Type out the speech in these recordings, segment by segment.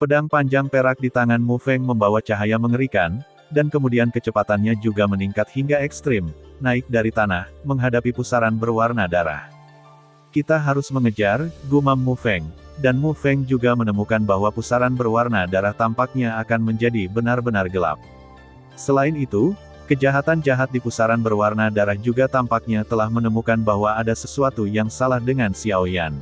Pedang panjang perak di tangan Mu Feng membawa cahaya mengerikan, dan kemudian kecepatannya juga meningkat hingga ekstrim, naik dari tanah, menghadapi pusaran berwarna darah. Kita harus mengejar, gumam Mu Feng, dan Mu Feng juga menemukan bahwa pusaran berwarna darah tampaknya akan menjadi benar-benar gelap. Selain itu, kejahatan jahat di pusaran berwarna darah juga tampaknya telah menemukan bahwa ada sesuatu yang salah dengan Xiao Yan.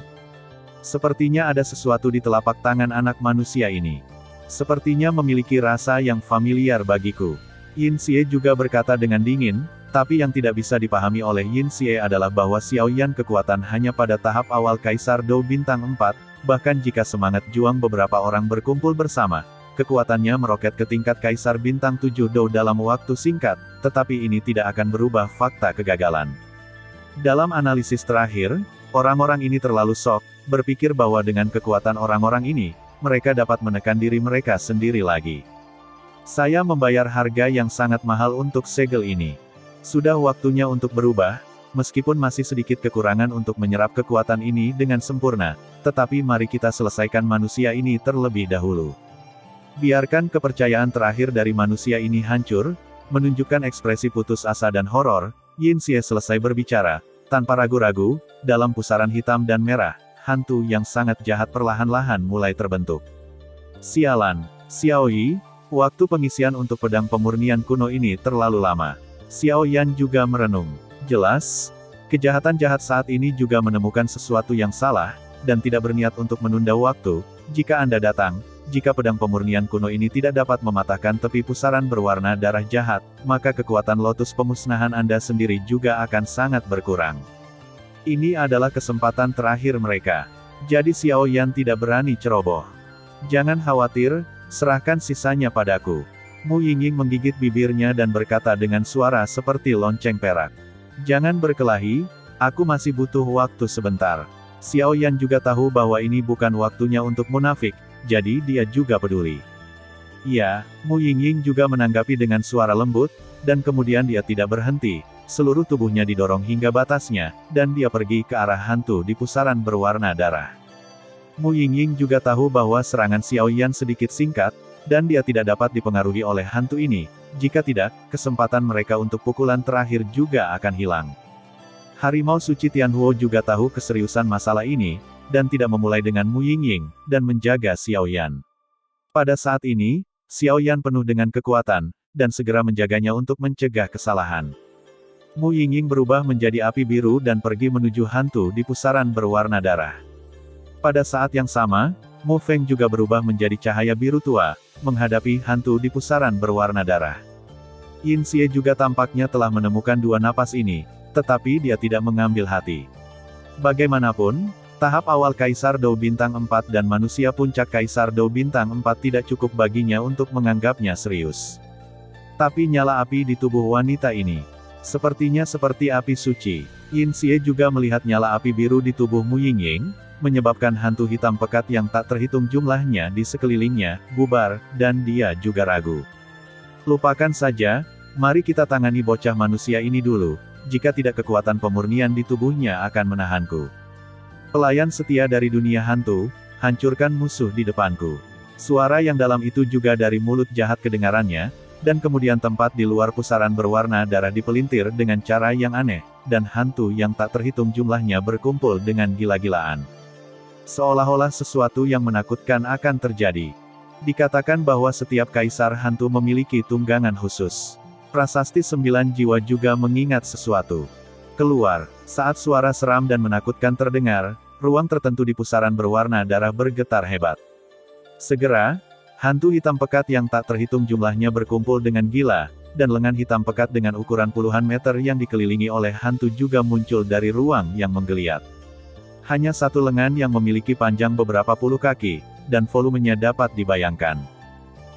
Sepertinya ada sesuatu di telapak tangan anak manusia ini. Sepertinya memiliki rasa yang familiar bagiku. Yin Xie juga berkata dengan dingin, tapi yang tidak bisa dipahami oleh Yin Xie adalah bahwa Xiao Yan kekuatan hanya pada tahap awal Kaisar Dou Bintang 4, bahkan jika semangat juang beberapa orang berkumpul bersama, kekuatannya meroket ke tingkat Kaisar Bintang 7 Dou dalam waktu singkat, tetapi ini tidak akan berubah fakta kegagalan. Dalam analisis terakhir, orang-orang ini terlalu shock, berpikir bahwa dengan kekuatan orang-orang ini, mereka dapat menekan diri mereka sendiri lagi. Saya membayar harga yang sangat mahal untuk segel ini. Sudah waktunya untuk berubah, meskipun masih sedikit kekurangan untuk menyerap kekuatan ini dengan sempurna, tetapi mari kita selesaikan manusia ini terlebih dahulu. Biarkan kepercayaan terakhir dari manusia ini hancur, menunjukkan ekspresi putus asa dan horor, Yin Xie selesai berbicara, tanpa ragu-ragu, dalam pusaran hitam dan merah, hantu yang sangat jahat perlahan-lahan mulai terbentuk. Sialan, Xiao Yi, waktu pengisian untuk pedang pemurnian kuno ini terlalu lama. Xiao Yan juga merenung. Jelas, kejahatan jahat saat ini juga menemukan sesuatu yang salah, dan tidak berniat untuk menunda waktu. Jika Anda datang, jika pedang pemurnian kuno ini tidak dapat mematahkan tepi pusaran berwarna darah jahat, maka kekuatan lotus pemusnahan Anda sendiri juga akan sangat berkurang. Ini adalah kesempatan terakhir mereka. Jadi Xiao Yan tidak berani ceroboh. Jangan khawatir, serahkan sisanya padaku. Mu Yingying menggigit bibirnya dan berkata dengan suara seperti lonceng perak. Jangan berkelahi, aku masih butuh waktu sebentar. Xiao Yan juga tahu bahwa ini bukan waktunya untuk munafik, jadi dia juga peduli. Iya, Mu Yingying juga menanggapi dengan suara lembut, dan kemudian dia tidak berhenti. Seluruh tubuhnya didorong hingga batasnya, dan dia pergi ke arah hantu di pusaran berwarna darah. Mu Yingying juga tahu bahwa serangan Xiao Yan sedikit singkat, dan dia tidak dapat dipengaruhi oleh hantu ini. Jika tidak, kesempatan mereka untuk pukulan terakhir juga akan hilang. Harimau suci Tianhuo juga tahu keseriusan masalah ini, dan tidak memulai dengan Mu Yingying, dan menjaga Xiao Yan. Pada saat ini, Xiao Yan penuh dengan kekuatan, dan segera menjaganya untuk mencegah kesalahan. Mu Yingying berubah menjadi api biru dan pergi menuju hantu di pusaran berwarna darah. Pada saat yang sama, Mu Feng juga berubah menjadi cahaya biru tua, menghadapi hantu di pusaran berwarna darah. Yin Xie juga tampaknya telah menemukan dua napas ini, tetapi dia tidak mengambil hati. Bagaimanapun, tahap awal Kaisar Dou Bintang 4 dan manusia puncak Kaisar Dou Bintang 4 tidak cukup baginya untuk menganggapnya serius. Tapi nyala api di tubuh wanita ini, sepertinya seperti api suci. Yin Xie juga melihat nyala api biru di tubuh Mu Yingying, menyebabkan hantu hitam pekat yang tak terhitung jumlahnya di sekelilingnya, bubar, dan dia juga ragu. Lupakan saja, mari kita tangani bocah manusia ini dulu, jika tidak kekuatan pemurnian di tubuhnya akan menahanku. Pelayan setia dari dunia hantu, hancurkan musuh di depanku. Suara yang dalam itu juga dari mulut jahat kedengarannya, dan kemudian tempat di luar pusaran berwarna darah dipelintir dengan cara yang aneh, dan hantu yang tak terhitung jumlahnya berkumpul dengan gila-gilaan. Seolah-olah sesuatu yang menakutkan akan terjadi. Dikatakan bahwa setiap kaisar hantu memiliki tunggangan khusus. Prasasti 9 jiwa juga mengingat sesuatu. Keluar, saat suara seram dan menakutkan terdengar, ruang tertentu di pusaran berwarna darah bergetar hebat. Segera, hantu hitam pekat yang tak terhitung jumlahnya berkumpul dengan gila, dan lengan hitam pekat dengan ukuran puluhan meter yang dikelilingi oleh hantu juga muncul dari ruang yang menggeliat. Hanya satu lengan yang memiliki panjang beberapa puluh kaki, dan volumenya dapat dibayangkan.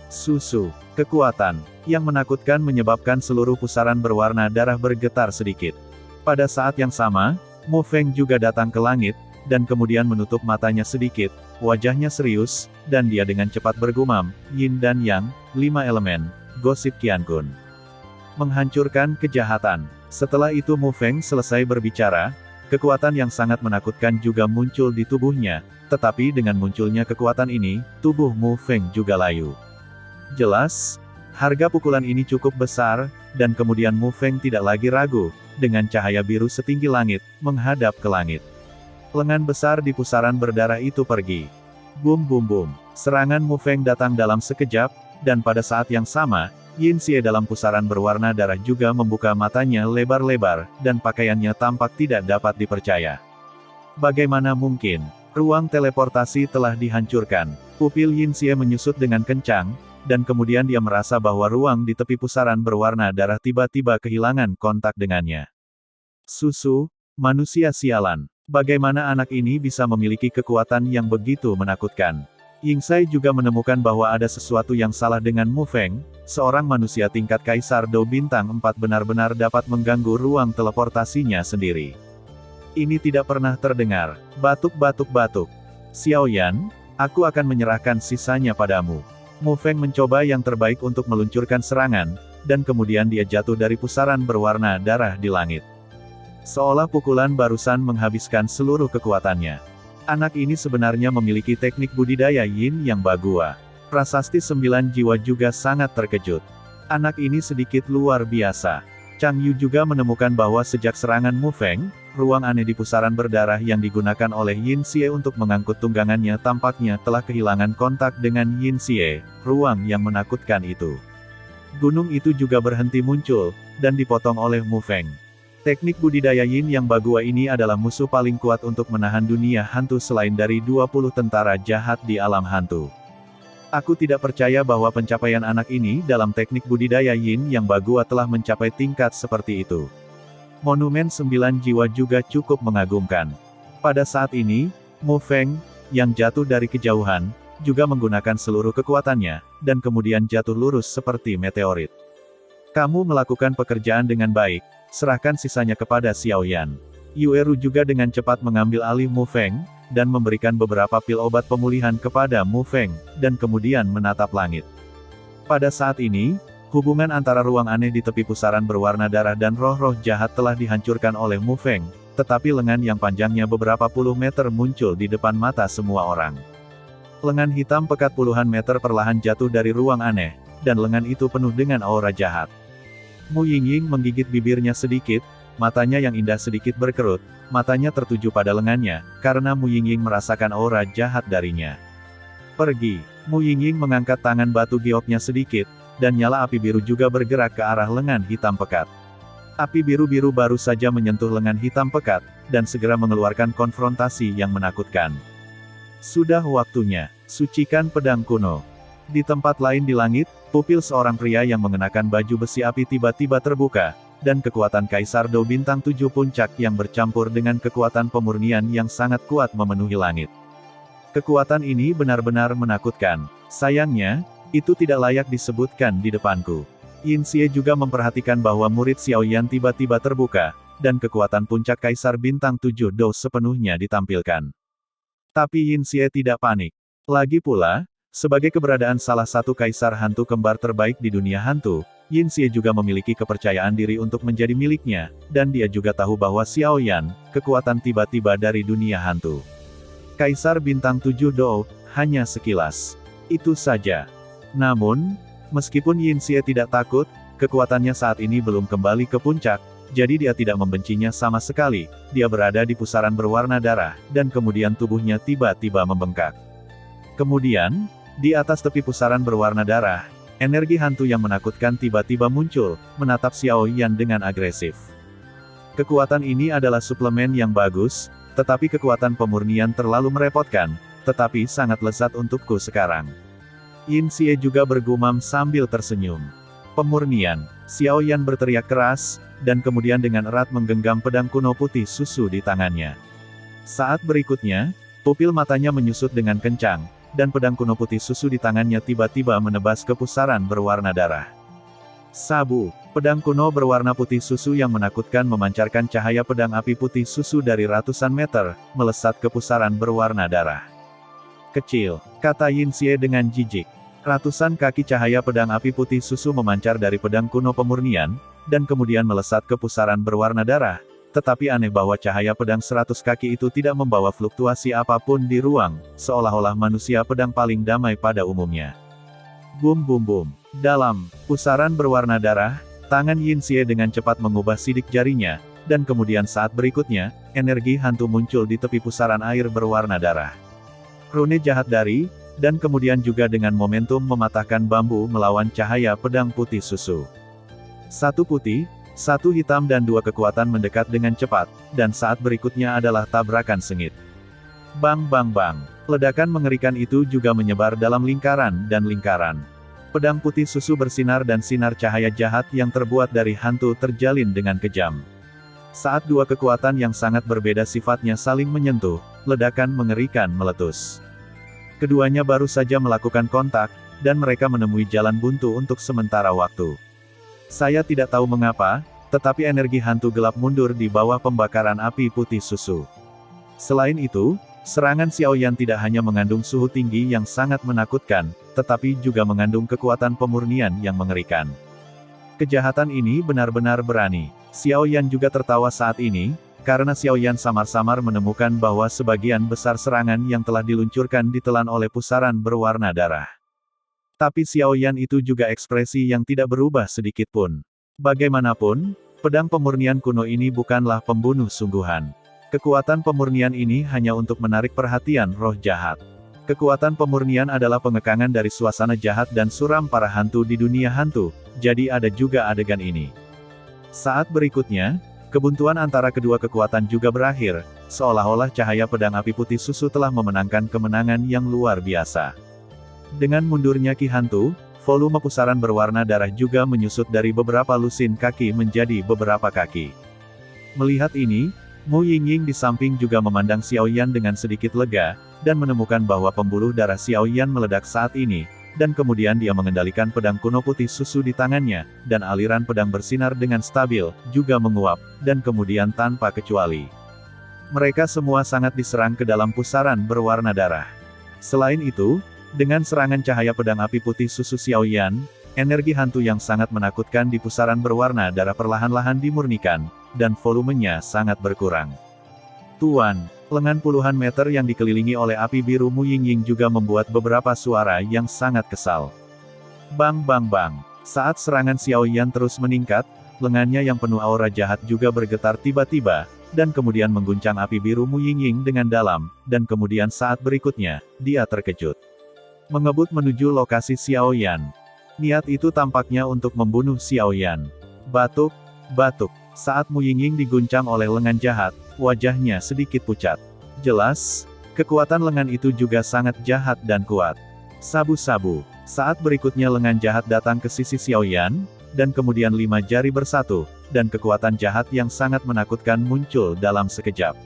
Susu, kekuatan, yang menakutkan menyebabkan seluruh pusaran berwarna darah bergetar sedikit. Pada saat yang sama, Mu Feng juga datang ke langit, dan kemudian menutup matanya sedikit, wajahnya serius, dan dia dengan cepat bergumam, Yin dan Yang, 5 elemen, gosip Qiankun. Menghancurkan kejahatan. Setelah itu Mu Feng selesai berbicara, Kekuatan yang sangat menakutkan juga muncul di tubuhnya, tetapi dengan munculnya kekuatan ini, tubuh Mu Feng juga layu. Jelas, harga pukulan ini cukup besar, dan kemudian Mu Feng tidak lagi ragu, dengan cahaya biru setinggi langit, menghadap ke langit. Lengan besar di pusaran berdarah itu pergi. Bum bum bum. Serangan Mu Feng datang dalam sekejap, dan pada saat yang sama, Yin Xie dalam pusaran berwarna darah juga membuka matanya lebar-lebar, dan pakaiannya tampak tidak dapat dipercaya. Bagaimana mungkin? Ruang teleportasi telah dihancurkan. Pupil Yin Xie menyusut dengan kencang, dan kemudian dia merasa bahwa ruang di tepi pusaran berwarna darah tiba-tiba kehilangan kontak dengannya. Susu, manusia sialan. Bagaimana anak ini bisa memiliki kekuatan yang begitu menakutkan? Yingzai juga menemukan bahwa ada sesuatu yang salah dengan Mu Feng, seorang manusia tingkat Kaisar Dou Bintang 4 benar-benar dapat mengganggu ruang teleportasinya sendiri. Ini tidak pernah terdengar. Batuk-batuk-batuk. Xiao Yan, aku akan menyerahkan sisanya padamu. Mu Feng mencoba yang terbaik untuk meluncurkan serangan, dan kemudian dia jatuh dari pusaran berwarna darah di langit. Seolah pukulan barusan menghabiskan seluruh kekuatannya. Anak ini sebenarnya memiliki teknik budidaya yin yang bagua. Prasasti 9 jiwa juga sangat terkejut. Anak ini sedikit luar biasa. Chang Yu juga menemukan bahwa sejak serangan Mu Feng, ruang aneh di pusaran berdarah yang digunakan oleh Yin Xie untuk mengangkut tunggangannya tampaknya telah kehilangan kontak dengan Yin Xie, ruang yang menakutkan itu. Gunung itu juga berhenti muncul, dan dipotong oleh Mu Feng. Teknik budidaya yin yang bagua ini adalah musuh paling kuat untuk menahan dunia hantu selain dari 20 tentara jahat di alam hantu. Aku tidak percaya bahwa pencapaian anak ini dalam teknik budidaya yin yang bagua telah mencapai tingkat seperti itu. Monumen 9 jiwa juga cukup mengagumkan. Pada saat ini, Mu Feng, yang jatuh dari kejauhan, juga menggunakan seluruh kekuatannya, dan kemudian jatuh lurus seperti meteorit. Kamu melakukan pekerjaan dengan baik. Serahkan sisanya kepada Xiao Yan. Yueru juga dengan cepat mengambil alih Mu Feng, dan memberikan beberapa pil obat pemulihan kepada Mu Feng, dan kemudian menatap langit. Pada saat ini, hubungan antara ruang aneh di tepi pusaran berwarna darah dan roh-roh jahat telah dihancurkan oleh Mu Feng, tetapi lengan yang panjangnya beberapa puluh meter muncul di depan mata semua orang. Lengan hitam pekat puluhan meter perlahan jatuh dari ruang aneh, dan lengan itu penuh dengan aura jahat. Mu Yingying menggigit bibirnya sedikit, matanya yang indah sedikit berkerut, matanya tertuju pada lengannya, karena Mu Yingying merasakan aura jahat darinya. Pergi. Mu Yingying mengangkat tangan batu gioknya sedikit, dan nyala api biru juga bergerak ke arah lengan hitam pekat. Api biru-biru baru saja menyentuh lengan hitam pekat, dan segera mengeluarkan konfrontasi yang menakutkan. Sudah waktunya, sucikan pedang kuno. Di tempat lain di langit, pupil seorang pria yang mengenakan baju besi api tiba-tiba terbuka, dan kekuatan Kaisar Dou Bintang 7 puncak yang bercampur dengan kekuatan pemurnian yang sangat kuat memenuhi langit. Kekuatan ini benar-benar menakutkan. Sayangnya, itu tidak layak disebutkan di depanku. Yin Xie juga memperhatikan bahwa murid Xiao Yan tiba-tiba terbuka, dan kekuatan puncak Kaisar Bintang 7 Dou sepenuhnya ditampilkan. Tapi Yin Xie tidak panik. Lagi pula, sebagai keberadaan salah satu kaisar hantu kembar terbaik di dunia hantu, Yin Xie juga memiliki kepercayaan diri untuk menjadi miliknya, dan dia juga tahu bahwa Xiao Yan, kekuatan tiba-tiba dari dunia hantu. Kaisar Bintang 7 Dou, hanya sekilas. Itu saja. Namun, meskipun Yin Xie tidak takut, kekuatannya saat ini belum kembali ke puncak, jadi dia tidak membencinya sama sekali. Dia berada di pusaran berwarna darah, dan kemudian tubuhnya tiba-tiba membengkak. Kemudian, di atas tepi pusaran berwarna darah, energi hantu yang menakutkan tiba-tiba muncul, menatap Xiao Yan dengan agresif. Kekuatan ini adalah suplemen yang bagus, tetapi kekuatan pemurnian terlalu merepotkan, tetapi sangat lezat untukku sekarang. Yin Xie juga bergumam sambil tersenyum. Pemurnian, Xiao Yan berteriak keras, dan kemudian dengan erat menggenggam pedang kuno putih susu di tangannya. Saat berikutnya, pupil matanya menyusut dengan kencang, dan pedang kuno putih susu di tangannya tiba-tiba menebas ke pusaran berwarna darah. Sabu, pedang kuno berwarna putih susu yang menakutkan memancarkan cahaya pedang api putih susu dari ratusan meter, melesat ke pusaran berwarna darah. Kecil, kata Yin Xie dengan jijik. Ratusan kaki cahaya pedang api putih susu memancar dari pedang kuno pemurnian, dan kemudian melesat ke pusaran berwarna darah, tetapi aneh bahwa cahaya pedang 100 kaki itu tidak membawa fluktuasi apapun di ruang, seolah-olah manusia pedang paling damai pada umumnya. Bum bum bum. Dalam pusaran berwarna darah, tangan Yin Xie dengan cepat mengubah sidik jarinya, dan kemudian saat berikutnya, energi hantu muncul di tepi pusaran air berwarna darah. Rune jahat dari, dan kemudian juga dengan momentum mematahkan bambu melawan cahaya pedang putih susu. Satu putih, satu hitam dan dua kekuatan mendekat dengan cepat, dan saat berikutnya adalah tabrakan sengit. Bang bang bang. Ledakan mengerikan itu juga menyebar dalam lingkaran dan lingkaran. Pedang putih susu bersinar dan sinar cahaya jahat yang terbuat dari hantu terjalin dengan kejam. Saat dua kekuatan yang sangat berbeda sifatnya saling menyentuh, ledakan mengerikan meletus. Keduanya baru saja melakukan kontak, dan mereka menemui jalan buntu untuk sementara waktu. Saya tidak tahu mengapa, tetapi energi hantu gelap mundur di bawah pembakaran api putih susu. Selain itu, serangan Xiaoyan tidak hanya mengandung suhu tinggi yang sangat menakutkan, tetapi juga mengandung kekuatan pemurnian yang mengerikan. Kejahatan ini benar-benar berani. Xiaoyan juga tertawa saat ini, karena Xiaoyan samar-samar menemukan bahwa sebagian besar serangan yang telah diluncurkan ditelan oleh pusaran berwarna darah. Tapi Xiaoyan itu juga ekspresi yang tidak berubah sedikit pun. Bagaimanapun, pedang pemurnian kuno ini bukanlah pembunuh sungguhan. Kekuatan pemurnian ini hanya untuk menarik perhatian roh jahat. Kekuatan pemurnian adalah pengekangan dari suasana jahat dan suram para hantu di dunia hantu, jadi ada juga adegan ini. Saat berikutnya, kebuntuan antara kedua kekuatan juga berakhir, seolah-olah cahaya pedang api putih susu telah memenangkan kemenangan yang luar biasa. Dengan mundurnya Ki Hantu, volume pusaran berwarna darah juga menyusut dari beberapa lusin kaki menjadi beberapa kaki. Melihat ini, Mu Yingying di samping juga memandang Xiaoyan dengan sedikit lega, dan menemukan bahwa pembuluh darah Xiaoyan meledak saat ini, dan kemudian dia mengendalikan pedang kuno putih susu di tangannya, dan aliran pedang bersinar dengan stabil, juga menguap, dan kemudian tanpa kecuali. Mereka semua sangat diserang ke dalam pusaran berwarna darah. Selain itu, dengan serangan cahaya pedang api putih susu Xiaoyan, energi hantu yang sangat menakutkan di pusaran berwarna darah perlahan-lahan dimurnikan, dan volumenya sangat berkurang. Tuan, lengan puluhan meter yang dikelilingi oleh api biru Mu Yingying juga membuat beberapa suara yang sangat kesal. Bang bang bang. Saat serangan Xiaoyan terus meningkat, lengannya yang penuh aura jahat juga bergetar tiba-tiba, dan kemudian mengguncang api biru Mu Yingying dengan dalam, dan kemudian saat berikutnya, dia terkejut. Mengebut menuju lokasi Xiaoyan. Niat itu tampaknya untuk membunuh Xiaoyan. Batuk, batuk. Saat Mu Yingying diguncang oleh lengan jahat, wajahnya sedikit pucat. Jelas, kekuatan lengan itu juga sangat jahat dan kuat. Sabu-sabu. Saat berikutnya lengan jahat datang ke sisi Xiaoyan, dan kemudian 5 jari bersatu, dan kekuatan jahat yang sangat menakutkan muncul dalam sekejap.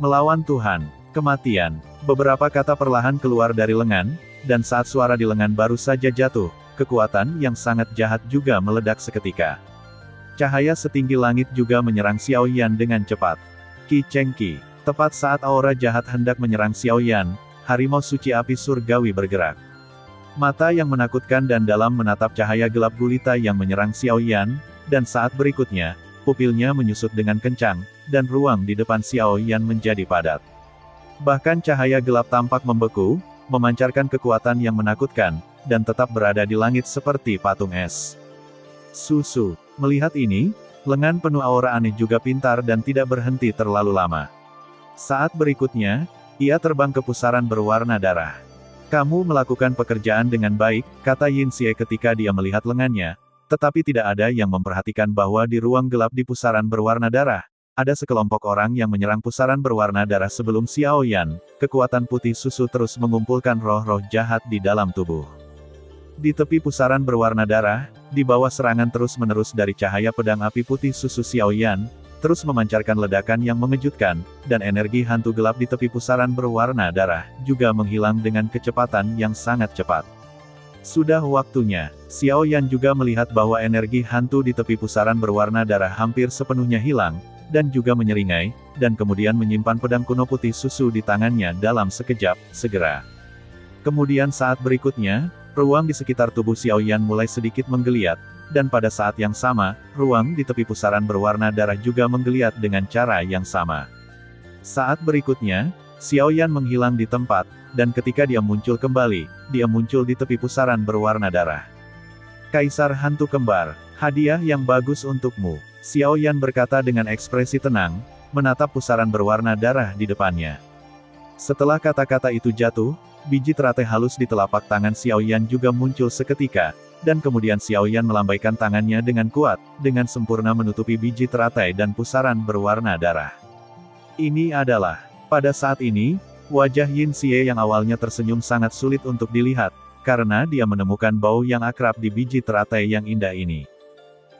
Melawan Tuhan, kematian. Beberapa kata perlahan keluar dari lengan, dan saat suara di lengan baru saja jatuh, kekuatan yang sangat jahat juga meledak seketika. Cahaya setinggi langit juga menyerang Xiaoyan dengan cepat. Qi Cheng Qi. Tepat saat aura jahat hendak menyerang Xiaoyan, harimau suci api surgawi bergerak. Mata yang menakutkan dan dalam menatap cahaya gelap gulita yang menyerang Xiaoyan, dan saat berikutnya, pupilnya menyusut dengan kencang, dan ruang di depan Xiaoyan menjadi padat. Bahkan cahaya gelap tampak membeku, memancarkan kekuatan yang menakutkan, dan tetap berada di langit seperti patung es. Susu. Melihat ini, lengan penuh aura aneh juga pintar dan tidak berhenti terlalu lama. Saat berikutnya, ia terbang ke pusaran berwarna darah. Kamu melakukan pekerjaan dengan baik, kata Yin Xie ketika dia melihat lengannya, tetapi tidak ada yang memperhatikan bahwa di ruang gelap di pusaran berwarna darah, ada sekelompok orang yang menyerang pusaran berwarna darah sebelum Xiaoyan. Kekuatan putih susu terus mengumpulkan roh-roh jahat di dalam tubuh. Di tepi pusaran berwarna darah, di bawah serangan terus-menerus dari cahaya pedang api putih susu Xiaoyan, terus memancarkan ledakan yang mengejutkan, dan energi hantu gelap di tepi pusaran berwarna darah, juga menghilang dengan kecepatan yang sangat cepat. Sudah waktunya, Xiaoyan juga melihat bahwa energi hantu di tepi pusaran berwarna darah hampir sepenuhnya hilang, dan juga menyeringai, dan kemudian menyimpan pedang kuno putih susu di tangannya dalam sekejap, segera. Kemudian saat berikutnya, Ruang di sekitar tubuh Xiaoyan mulai sedikit menggeliat, dan pada saat yang sama, ruang di tepi pusaran berwarna darah juga menggeliat dengan cara yang sama. Saat berikutnya, Xiaoyan menghilang di tempat, dan ketika dia muncul kembali, dia muncul di tepi pusaran berwarna darah. Kaisar Hantu Kembar, hadiah yang bagus untukmu, Xiaoyan berkata dengan ekspresi tenang, menatap pusaran berwarna darah di depannya. Setelah kata-kata itu jatuh, biji teratai halus di telapak tangan Xiaoyan juga muncul seketika, dan kemudian Xiaoyan melambaikan tangannya dengan kuat, dengan sempurna menutupi biji teratai dan pusaran berwarna darah. Ini adalah, pada saat ini, wajah Yin Xie yang awalnya tersenyum sangat sulit untuk dilihat, karena dia menemukan bau yang akrab di biji teratai yang indah ini.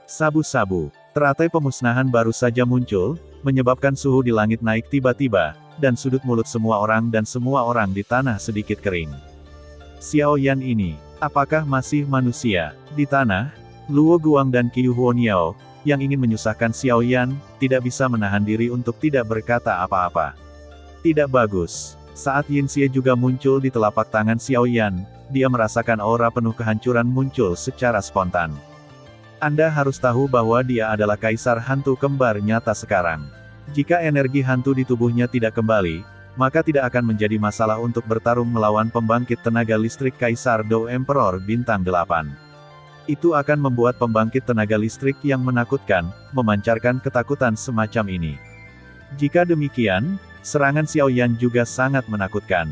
Sabu-sabu, teratai pemusnahan baru saja muncul, menyebabkan suhu di langit naik tiba-tiba, dan sudut mulut semua orang di tanah sedikit kering. Xiaoyan ini, apakah masih manusia? Di tanah, Luo Guang dan Qiu Huoniao, yang ingin menyusahkan Xiaoyan, tidak bisa menahan diri untuk tidak berkata apa-apa. Tidak bagus. Saat Yin Xie juga muncul di telapak tangan Xiaoyan, dia merasakan aura penuh kehancuran muncul secara spontan. Anda harus tahu bahwa dia adalah Kaisar Hantu Kembar nyata sekarang. Jika energi hantu di tubuhnya tidak kembali, maka tidak akan menjadi masalah untuk bertarung melawan pembangkit tenaga listrik Kaisar Dou Emperor Bintang 8. Itu akan membuat pembangkit tenaga listrik yang menakutkan, memancarkan ketakutan semacam ini. Jika demikian, serangan Xiaoyan juga sangat menakutkan.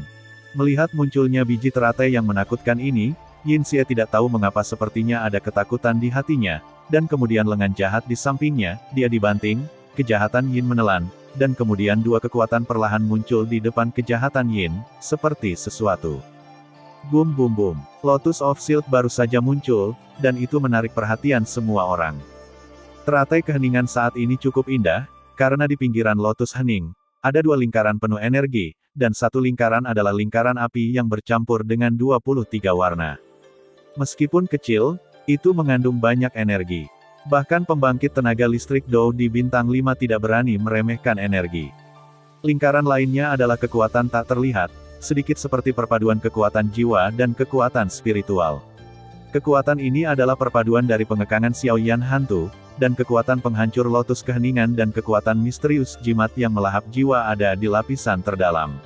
Melihat munculnya biji teratai yang menakutkan ini, Yin Xie tidak tahu mengapa sepertinya ada ketakutan di hatinya, dan kemudian lengan jahat di sampingnya, dia dibanting, kejahatan Yin menelan, dan kemudian dua kekuatan perlahan muncul di depan kejahatan Yin, seperti sesuatu. Boom boom boom, Lotus of Shield baru saja muncul, dan itu menarik perhatian semua orang. Teratai keheningan saat ini cukup indah, karena di pinggiran Lotus Hening, ada dua lingkaran penuh energi, dan satu lingkaran adalah lingkaran api yang bercampur dengan 23 warna. Meskipun kecil, itu mengandung banyak energi. Bahkan pembangkit tenaga listrik Dou di Bintang 5 tidak berani meremehkan energi. Lingkaran lainnya adalah kekuatan tak terlihat, sedikit seperti perpaduan kekuatan jiwa dan kekuatan spiritual. Kekuatan ini adalah perpaduan dari pengekangan Xiaoyan hantu, dan kekuatan penghancur lotus keheningan dan kekuatan misterius jimat yang melahap jiwa ada di lapisan terdalam.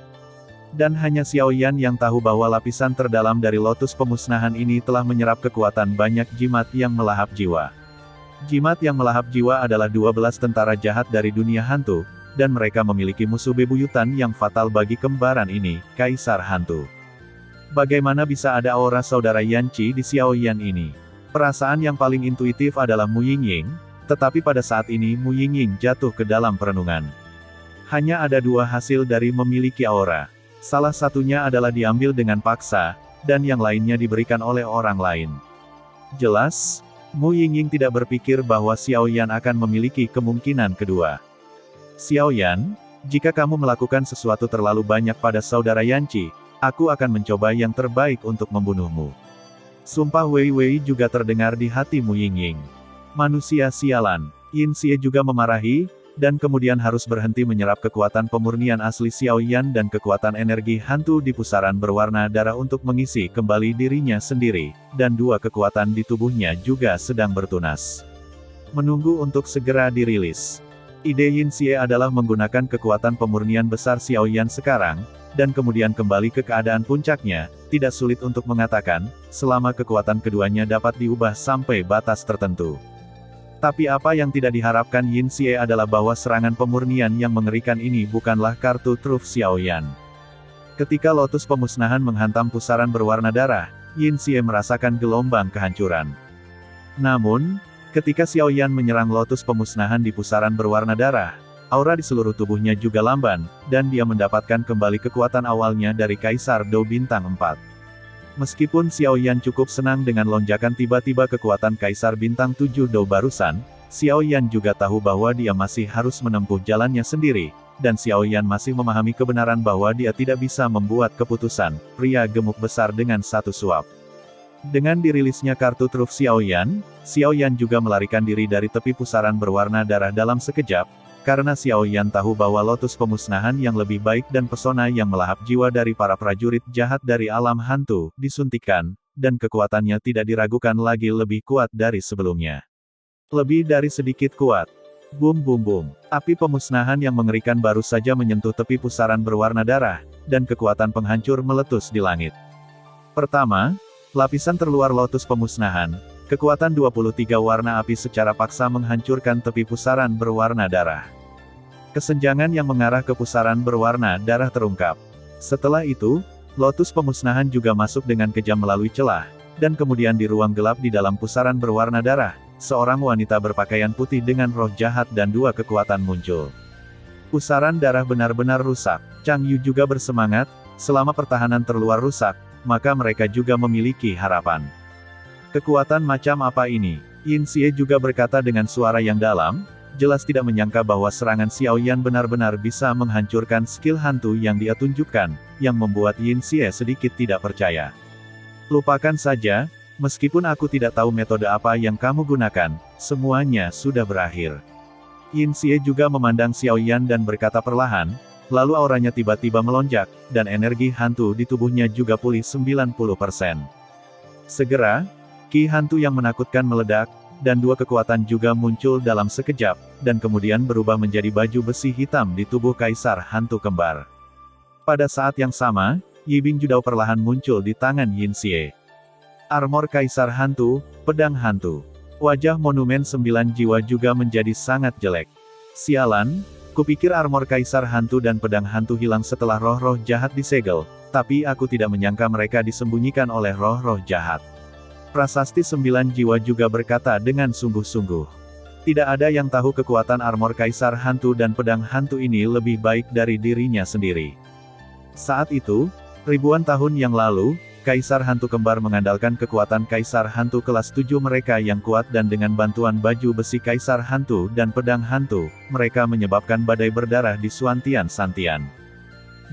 Dan hanya Xiaoyan yang tahu bahwa lapisan terdalam dari lotus pemusnahan ini telah menyerap kekuatan banyak jimat yang melahap jiwa. Jimat yang melahap jiwa adalah 12 tentara jahat dari dunia hantu, dan mereka memiliki musuh bebuyutan yang fatal bagi kembaran ini, Kaisar Hantu. Bagaimana bisa ada aura saudara Yanqi di Xiaoyan ini? Perasaan yang paling intuitif adalah Mu Yingying, tetapi pada saat ini Mu Yingying jatuh ke dalam perenungan. Hanya ada dua hasil dari memiliki aura. Salah satunya adalah diambil dengan paksa, dan yang lainnya diberikan oleh orang lain. Jelas, Mu Yingying tidak berpikir bahwa Xiaoyan akan memiliki kemungkinan kedua. Xiaoyan, jika kamu melakukan sesuatu terlalu banyak pada saudara Yanqi, aku akan mencoba yang terbaik untuk membunuhmu. Sumpah Wei Wei juga terdengar di hati Mu Yingying. Manusia sialan, Yin Xie juga memarahi, dan kemudian harus berhenti menyerap kekuatan pemurnian asli Xiaoyan dan kekuatan energi hantu di pusaran berwarna darah untuk mengisi kembali dirinya sendiri, dan dua kekuatan di tubuhnya juga sedang bertunas. Menunggu untuk segera dirilis. Ide Yin Xie adalah menggunakan kekuatan pemurnian besar Xiaoyan sekarang, dan kemudian kembali ke keadaan puncaknya, tidak sulit untuk mengatakan, selama kekuatan keduanya dapat diubah sampai batas tertentu. Tapi apa yang tidak diharapkan Yin Xie adalah bahwa serangan pemurnian yang mengerikan ini bukanlah kartu truf Xiaoyan. Ketika lotus pemusnahan menghantam pusaran berwarna darah, Yin Xie merasakan gelombang kehancuran. Namun, ketika Xiaoyan menyerang lotus pemusnahan di pusaran berwarna darah, aura di seluruh tubuhnya juga lamban, dan dia mendapatkan kembali kekuatan awalnya dari Kaisar Dou Bintang 4. Meskipun Xiaoyan cukup senang dengan lonjakan tiba-tiba kekuatan Kaisar Bintang 7 Dou barusan, Xiaoyan juga tahu bahwa dia masih harus menempuh jalannya sendiri, dan Xiaoyan masih memahami kebenaran bahwa dia tidak bisa membuat keputusan, pria gemuk besar dengan satu suap. Dengan dirilisnya kartu truf Xiaoyan, Xiaoyan juga melarikan diri dari tepi pusaran berwarna darah dalam sekejap, karena Xiaoyan tahu bahwa lotus pemusnahan yang lebih baik dan pesona yang melahap jiwa dari para prajurit jahat dari alam hantu, disuntikkan, dan kekuatannya tidak diragukan lagi lebih kuat dari sebelumnya. Lebih dari sedikit kuat. Boom boom boom. Api pemusnahan yang mengerikan baru saja menyentuh tepi pusaran berwarna darah, dan kekuatan penghancur meletus di langit. Pertama, lapisan terluar lotus pemusnahan, kekuatan 23 warna api secara paksa menghancurkan tepi pusaran berwarna darah. Kesenjangan yang mengarah ke pusaran berwarna darah terungkap. Setelah itu, lotus pemusnahan juga masuk dengan kejam melalui celah, dan kemudian di ruang gelap di dalam pusaran berwarna darah, seorang wanita berpakaian putih dengan roh jahat dan dua kekuatan muncul. Pusaran darah benar-benar rusak. Chang Yu juga bersemangat, selama pertahanan terluar rusak, maka mereka juga memiliki harapan. Kekuatan macam apa ini? Yin Xie juga berkata dengan suara yang dalam, jelas tidak menyangka bahwa serangan Xiao Yan benar-benar bisa menghancurkan skill hantu yang dia tunjukkan, yang membuat Yin Xie sedikit tidak percaya. Lupakan saja, meskipun aku tidak tahu metode apa yang kamu gunakan, semuanya sudah berakhir. Yin Xie juga memandang Xiao Yan dan berkata perlahan, lalu auranya tiba-tiba melonjak, dan energi hantu di tubuhnya juga pulih 90%. Segera, ki hantu yang menakutkan meledak, dan dua kekuatan juga muncul dalam sekejap, dan kemudian berubah menjadi baju besi hitam di tubuh Kaisar Hantu Kembar. Pada saat yang sama, Yibing Judao perlahan muncul di tangan Yin Xie. Armor Kaisar Hantu, pedang hantu. Wajah monumen 9 jiwa juga menjadi sangat jelek. Sialan, kupikir armor Kaisar Hantu dan pedang hantu hilang setelah roh-roh jahat disegel, tapi aku tidak menyangka mereka disembunyikan oleh roh-roh jahat. Prasasti 9 jiwa juga berkata dengan sungguh-sungguh. Tidak ada yang tahu kekuatan armor Kaisar Hantu dan pedang hantu ini lebih baik dari dirinya sendiri. Saat itu, ribuan tahun yang lalu, Kaisar Hantu Kembar mengandalkan kekuatan Kaisar Hantu kelas 7 mereka yang kuat dan dengan bantuan baju besi Kaisar Hantu dan pedang hantu, mereka menyebabkan badai berdarah di Suantian Santian.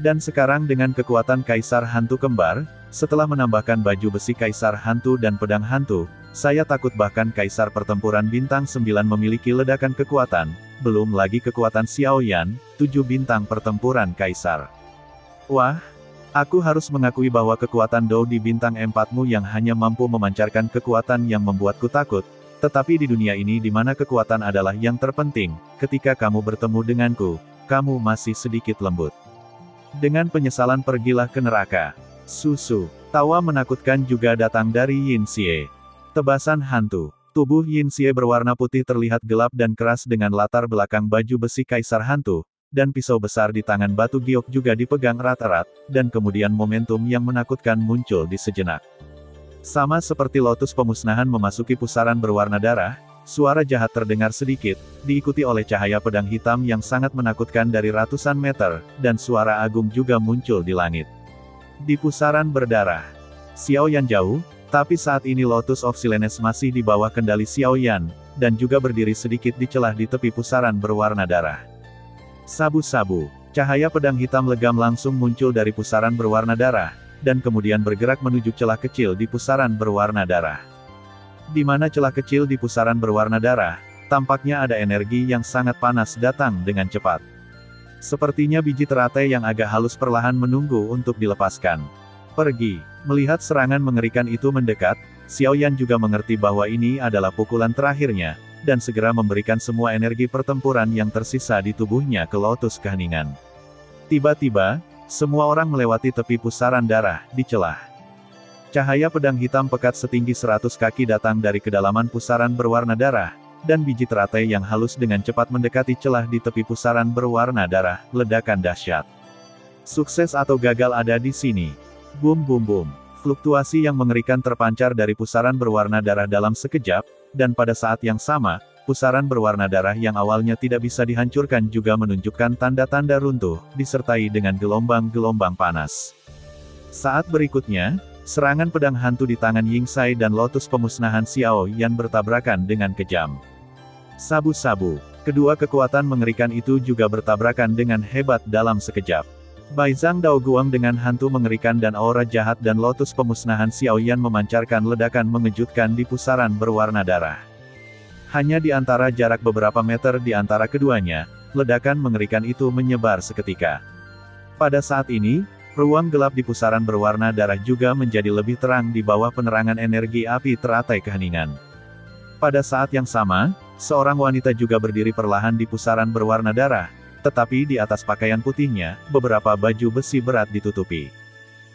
Dan sekarang dengan kekuatan Kaisar Hantu Kembar, setelah menambahkan baju besi Kaisar Hantu dan pedang hantu, saya takut bahkan Kaisar Pertempuran Bintang 9 memiliki ledakan kekuatan, belum lagi kekuatan Xiao Yan, 7 bintang pertempuran Kaisar. Wah! Aku harus mengakui bahwa kekuatan Dou di bintang 4-mu yang hanya mampu memancarkan kekuatan yang membuatku takut, tetapi di dunia ini di mana kekuatan adalah yang terpenting, ketika kamu bertemu denganku, kamu masih sedikit lembut. Dengan penyesalan pergilah ke neraka. Susu. Tawa menakutkan juga datang dari Yin Xie. Tebasan hantu. Tubuh Yin Xie berwarna putih terlihat gelap dan keras dengan latar belakang baju besi Kaisar Hantu, dan pisau besar di tangan batu giok juga dipegang erat-erat, dan kemudian momentum yang menakutkan muncul di sejenak. Sama seperti lotus pemusnahan memasuki pusaran berwarna darah, suara jahat terdengar sedikit, diikuti oleh cahaya pedang hitam yang sangat menakutkan dari ratusan meter, dan suara agung juga muncul di langit. Di pusaran berdarah, Xiao Yan jauh, tapi saat ini Lotus of Silenes masih di bawah kendali Xiao Yan, dan juga berdiri sedikit di celah di tepi pusaran berwarna darah. Sabu-sabu, cahaya pedang hitam legam langsung muncul dari pusaran berwarna darah, dan kemudian bergerak menuju celah kecil di pusaran berwarna darah. Di mana celah kecil di pusaran berwarna darah, tampaknya ada energi yang sangat panas datang dengan cepat. Sepertinya biji teratai yang agak halus perlahan menunggu untuk dilepaskan. Pergi. Melihat serangan mengerikan itu mendekat, Xiao Yan juga mengerti bahwa ini adalah pukulan terakhirnya, dan segera memberikan semua energi pertempuran yang tersisa di tubuhnya ke Lotus Keheningan. Tiba-tiba, semua orang melewati tepi pusaran darah, di celah. Cahaya pedang hitam pekat setinggi 100 kaki datang dari kedalaman pusaran berwarna darah, dan biji teratai yang halus dengan cepat mendekati celah di tepi pusaran berwarna darah, ledakan dahsyat. Sukses atau gagal ada di sini. Boom boom boom. Fluktuasi yang mengerikan terpancar dari pusaran berwarna darah dalam sekejap, dan pada saat yang sama, pusaran berwarna darah yang awalnya tidak bisa dihancurkan juga menunjukkan tanda-tanda runtuh, disertai dengan gelombang-gelombang panas. Saat berikutnya, serangan pedang hantu di tangan Yingxai dan lotus pemusnahan Xiao Yan bertabrakan dengan kejam. Sabu-sabu. Kedua kekuatan mengerikan itu juga bertabrakan dengan hebat dalam sekejap. Baizhang Daoguang dengan hantu mengerikan dan aura jahat dan lotus pemusnahan Xiao Yan memancarkan ledakan mengejutkan di pusaran berwarna darah. Hanya di antara jarak beberapa meter di antara keduanya, ledakan mengerikan itu menyebar seketika. Pada saat ini, Ruang gelap di pusaran berwarna darah juga menjadi lebih terang di bawah penerangan energi api teratai keheningan. Pada saat yang sama, seorang wanita juga berdiri perlahan di pusaran berwarna darah, tetapi di atas pakaian putihnya, beberapa baju besi berat ditutupi.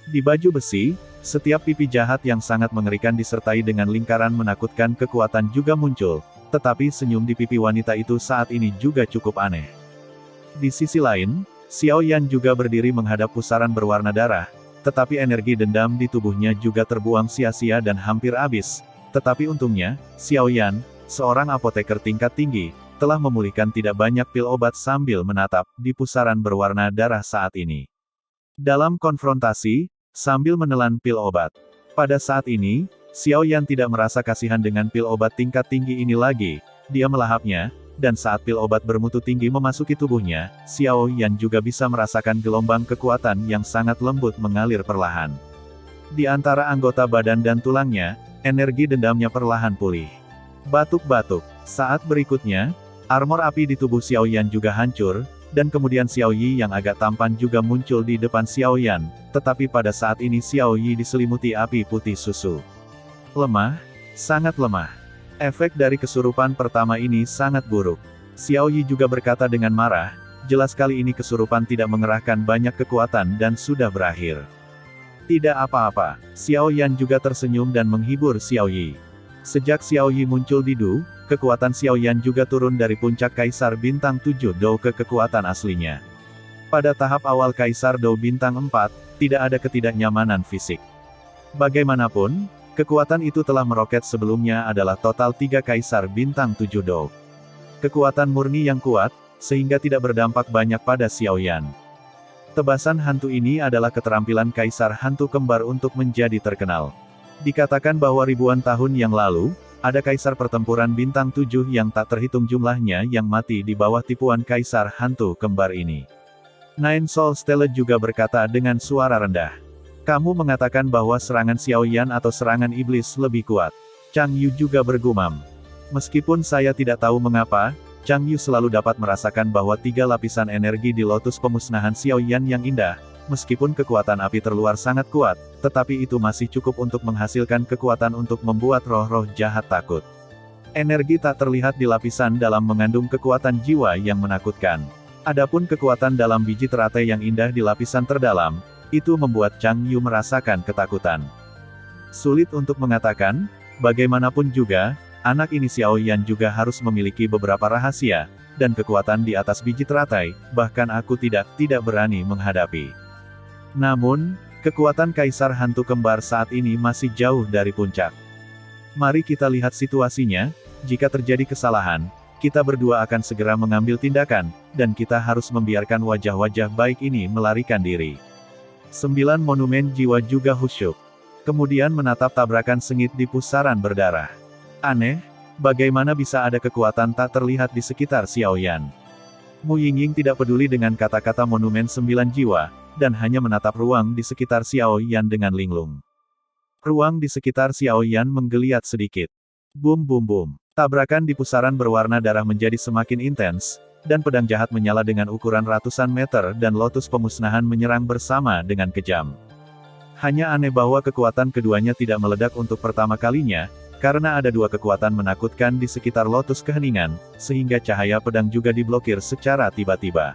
Di baju besi, setiap pipi jahat yang sangat mengerikan disertai dengan lingkaran menakutkan kekuatan juga muncul, tetapi senyum di pipi wanita itu saat ini juga cukup aneh. Di sisi lain, Xiao Yan juga berdiri menghadap pusaran berwarna darah, tetapi energi dendam di tubuhnya juga terbuang sia-sia dan hampir habis. Tetapi untungnya, Xiao Yan, seorang apoteker tingkat tinggi, telah memulihkan tidak banyak pil obat sambil menatap di pusaran berwarna darah saat ini. Dalam konfrontasi, sambil menelan pil obat. Pada saat ini, Xiao Yan tidak merasa kasihan dengan pil obat tingkat tinggi ini lagi, dia melahapnya, dan saat pil obat bermutu tinggi memasuki tubuhnya, Xiao Yan juga bisa merasakan gelombang kekuatan yang sangat lembut mengalir perlahan. Di antara anggota badan dan tulangnya, energi dendamnya perlahan pulih. Batuk-batuk. Saat berikutnya, armor api di tubuh Xiao Yan juga hancur, dan kemudian Xiao Yi yang agak tampan juga muncul di depan Xiao Yan, tetapi pada saat ini Xiao Yi diselimuti api putih susu. Lemah, sangat lemah. Efek dari kesurupan pertama ini sangat buruk. Xiao Yi juga berkata dengan marah, jelas kali ini kesurupan tidak mengerahkan banyak kekuatan dan sudah berakhir. Tidak apa-apa, Xiao Yan juga tersenyum dan menghibur Xiao Yi. Sejak Xiao Yi muncul di Du, kekuatan Xiao Yan juga turun dari puncak Kaisar Bintang 7 Dou ke kekuatan aslinya. Pada tahap awal Kaisar Dou Bintang 4, tidak ada ketidaknyamanan fisik. Bagaimanapun, kekuatan itu telah meroket sebelumnya adalah total 3 Kaisar Bintang 7 Dou. Kekuatan murni yang kuat, sehingga tidak berdampak banyak pada Xiao Yan. Tebasan hantu ini adalah keterampilan Kaisar Hantu Kembar untuk menjadi terkenal. Dikatakan bahwa ribuan tahun yang lalu, ada Kaisar Pertempuran Bintang 7 yang tak terhitung jumlahnya yang mati di bawah tipuan Kaisar Hantu Kembar ini. Nine Soul Stella juga berkata dengan suara rendah. Kamu mengatakan bahwa serangan Xiao Yan atau serangan iblis lebih kuat. Chang Yu juga bergumam. Meskipun saya tidak tahu mengapa, Chang Yu selalu dapat merasakan bahwa 3 lapisan energi di lotus pemusnahan Xiao Yan yang indah, meskipun kekuatan api terluar sangat kuat, tetapi itu masih cukup untuk menghasilkan kekuatan untuk membuat roh-roh jahat takut. Energi tak terlihat di lapisan dalam mengandung kekuatan jiwa yang menakutkan. Adapun kekuatan dalam biji teratai yang indah di lapisan terdalam, itu membuat Chang Yu merasakan ketakutan. Sulit untuk mengatakan, bagaimanapun juga, anak ini Xiao Yan juga harus memiliki beberapa rahasia, dan kekuatan di atas biji teratai, bahkan aku tidak berani menghadapi. Namun, kekuatan Kaisar Hantu Kembar saat ini masih jauh dari puncak. Mari kita lihat situasinya, jika terjadi kesalahan, kita berdua akan segera mengambil tindakan, dan kita harus membiarkan wajah-wajah baik ini melarikan diri. 9 monumen jiwa juga khusyuk. Kemudian menatap tabrakan sengit di pusaran berdarah. Aneh, bagaimana bisa ada kekuatan tak terlihat di sekitar Xiao Yan? Mu Yingying tidak peduli dengan kata-kata monumen 9 jiwa, dan hanya menatap ruang di sekitar Xiao Yan dengan linglung. Ruang di sekitar Xiao Yan menggeliat sedikit. Bum bum bum. Tabrakan di pusaran berwarna darah menjadi semakin intens, dan pedang jahat menyala dengan ukuran ratusan meter dan lotus pemusnahan menyerang bersama dengan kejam. Hanya aneh bahwa kekuatan keduanya tidak meledak untuk pertama kalinya, karena ada 2 kekuatan menakutkan di sekitar lotus keheningan, sehingga cahaya pedang juga diblokir secara tiba-tiba.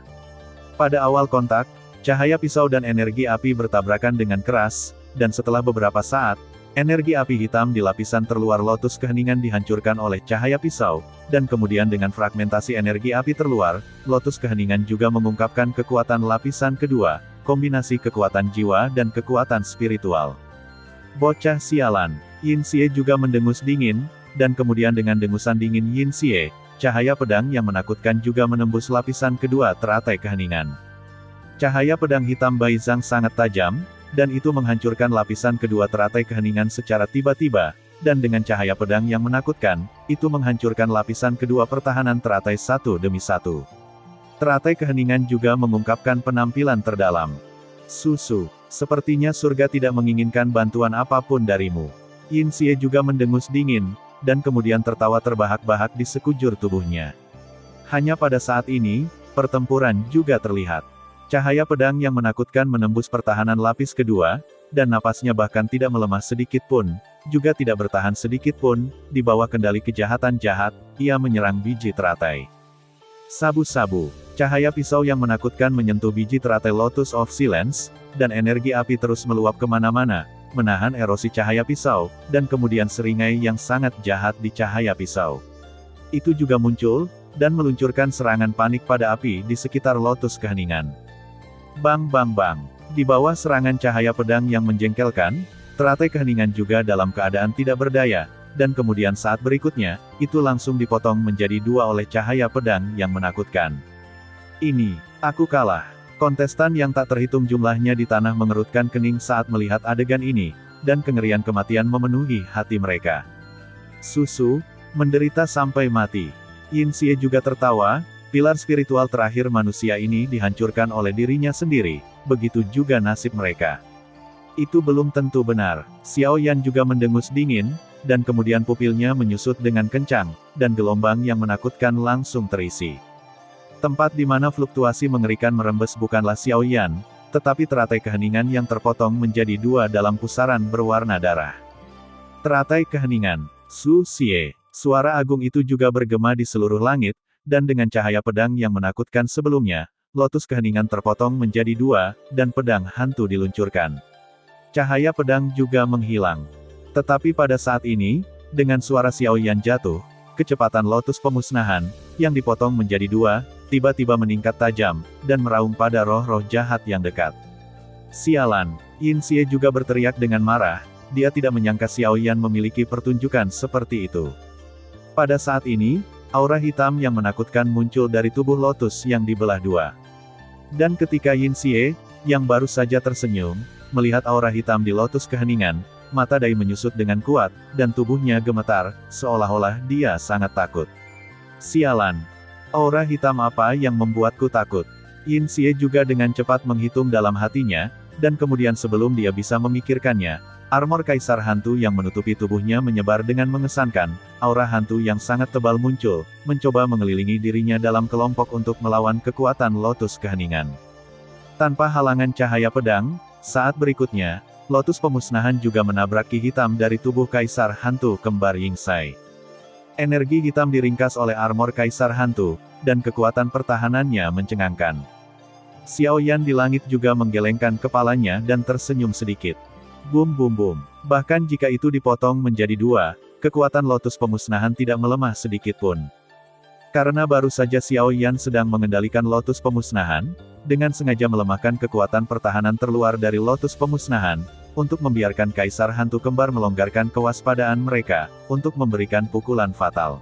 Pada awal kontak, cahaya pisau dan energi api bertabrakan dengan keras, dan setelah beberapa saat, energi api hitam di lapisan terluar lotus keheningan dihancurkan oleh cahaya pisau, dan kemudian dengan fragmentasi energi api terluar, lotus keheningan juga mengungkapkan kekuatan lapisan kedua, kombinasi kekuatan jiwa dan kekuatan spiritual. Bocah sialan, Yin Xie juga mendengus dingin, dan kemudian dengan dengusan dingin Yin Xie, cahaya pedang yang menakutkan juga menembus lapisan kedua teratai keheningan. Cahaya pedang hitam Bai Zhang sangat tajam, dan itu menghancurkan lapisan kedua teratai keheningan secara tiba-tiba, dan dengan cahaya pedang yang menakutkan, itu menghancurkan lapisan kedua pertahanan teratai satu demi satu. Teratai keheningan juga mengungkapkan penampilan terdalam. Susu, sepertinya surga tidak menginginkan bantuan apapun darimu. Yin Xie juga mendengus dingin, dan kemudian tertawa terbahak-bahak di sekujur tubuhnya. Hanya pada saat ini, pertempuran juga terlihat. Cahaya pedang yang menakutkan menembus pertahanan lapis kedua, dan napasnya bahkan tidak melemah sedikit pun, juga tidak bertahan sedikit pun, di bawah kendali kejahatan jahat, ia menyerang biji teratai. Sabu-sabu, cahaya pisau yang menakutkan menyentuh biji teratai Lotus of Silence, dan energi api terus meluap kemana-mana, menahan erosi cahaya pisau, dan kemudian seringai yang sangat jahat di cahaya pisau. Itu juga muncul, dan meluncurkan serangan panik pada api di sekitar Lotus Keheningan. Bang bang bang, di bawah serangan cahaya pedang yang menjengkelkan, teratai keheningan juga dalam keadaan tidak berdaya, dan kemudian saat berikutnya, itu langsung dipotong menjadi dua oleh cahaya pedang yang menakutkan. Ini, aku kalah. Kontestan yang tak terhitung jumlahnya di tanah mengerutkan kening saat melihat adegan ini, dan kengerian kematian memenuhi hati mereka. Susu, menderita sampai mati. Yin Xie juga tertawa, pilar spiritual terakhir manusia ini dihancurkan oleh dirinya sendiri, begitu juga nasib mereka. Itu belum tentu benar. Xiao Yan juga mendengus dingin, dan kemudian pupilnya menyusut dengan kencang, dan gelombang yang menakutkan langsung terisi. Tempat di mana fluktuasi mengerikan merembes bukanlah Xiao Yan, tetapi teratai keheningan yang terpotong menjadi dua dalam pusaran berwarna darah. Teratai keheningan, Su Xie, suara agung itu juga bergema di seluruh langit, dan dengan cahaya pedang yang menakutkan sebelumnya, Lotus Keheningan terpotong menjadi dua, dan pedang hantu diluncurkan. Cahaya pedang juga menghilang. Tetapi pada saat ini, dengan suara Xiao Yan jatuh, kecepatan Lotus Pemusnahan, yang dipotong menjadi dua, tiba-tiba meningkat tajam, dan meraung pada roh-roh jahat yang dekat. Sialan, Yin Xie juga berteriak dengan marah, dia tidak menyangka Xiao Yan memiliki pertunjukan seperti itu. Pada saat ini, aura hitam yang menakutkan muncul dari tubuh Lotus yang dibelah dua. Dan ketika Yin Xie, yang baru saja tersenyum, melihat aura hitam di Lotus Keheningan, mata Dai menyusut dengan kuat, dan tubuhnya gemetar, seolah-olah dia sangat takut. Sialan! Aura hitam apa yang membuatku takut? Yin Xie juga dengan cepat menghitung dalam hatinya, dan kemudian sebelum dia bisa memikirkannya, armor kaisar hantu yang menutupi tubuhnya menyebar dengan mengesankan, aura hantu yang sangat tebal muncul, mencoba mengelilingi dirinya dalam kelompok untuk melawan kekuatan Lotus Keheningan. Tanpa halangan cahaya pedang, saat berikutnya, Lotus Pemusnahan juga menabrak ki hitam dari tubuh kaisar hantu kembar Yingsai. Energi hitam diringkas oleh armor kaisar hantu, dan kekuatan pertahanannya mencengangkan. Xiao Yan di langit juga menggelengkan kepalanya dan tersenyum sedikit. Bum bum bum. Bahkan jika itu dipotong menjadi dua, kekuatan Lotus Pemusnahan tidak melemah sedikit pun. Karena baru saja Xiao Yan sedang mengendalikan Lotus Pemusnahan, dengan sengaja melemahkan kekuatan pertahanan terluar dari Lotus Pemusnahan, untuk membiarkan Kaisar Hantu Kembar melonggarkan kewaspadaan mereka, untuk memberikan pukulan fatal.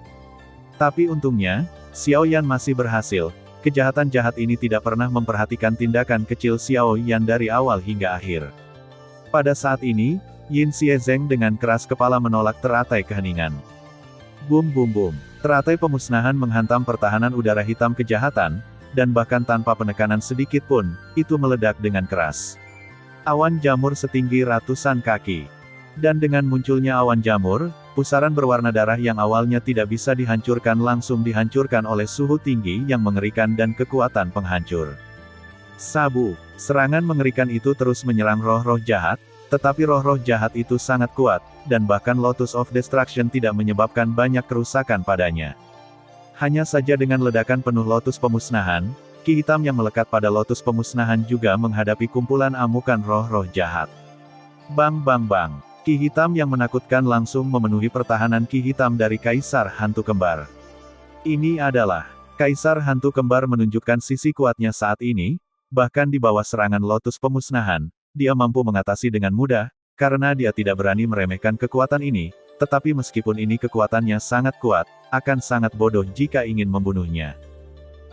Tapi untungnya, Xiao Yan masih berhasil, kejahatan jahat ini tidak pernah memperhatikan tindakan kecil Xiao Yan dari awal hingga akhir. Pada saat ini, Yin Xie Zeng dengan keras kepala menolak teratai keheningan. Bum bum bum. Teratai pemusnahan menghantam pertahanan udara hitam kejahatan, dan bahkan tanpa penekanan sedikit pun, itu meledak dengan keras. Awan jamur setinggi ratusan kaki. Dan dengan munculnya awan jamur, pusaran berwarna darah yang awalnya tidak bisa dihancurkan langsung dihancurkan oleh suhu tinggi yang mengerikan dan kekuatan penghancur. Sabu, serangan mengerikan itu terus menyerang roh-roh jahat, tetapi roh-roh jahat itu sangat kuat, dan bahkan Lotus of Destruction tidak menyebabkan banyak kerusakan padanya. Hanya saja dengan ledakan penuh Lotus Pemusnahan, ki hitam yang melekat pada Lotus Pemusnahan juga menghadapi kumpulan amukan roh-roh jahat. Bang bang bang, ki hitam yang menakutkan langsung memenuhi pertahanan ki hitam dari Kaisar Hantu Kembar. Ini adalah, Kaisar Hantu Kembar menunjukkan sisi kuatnya saat ini. Bahkan di bawah serangan Lotus Pemusnahan, dia mampu mengatasi dengan mudah, karena dia tidak berani meremehkan kekuatan ini, tetapi meskipun ini kekuatannya sangat kuat, akan sangat bodoh jika ingin membunuhnya.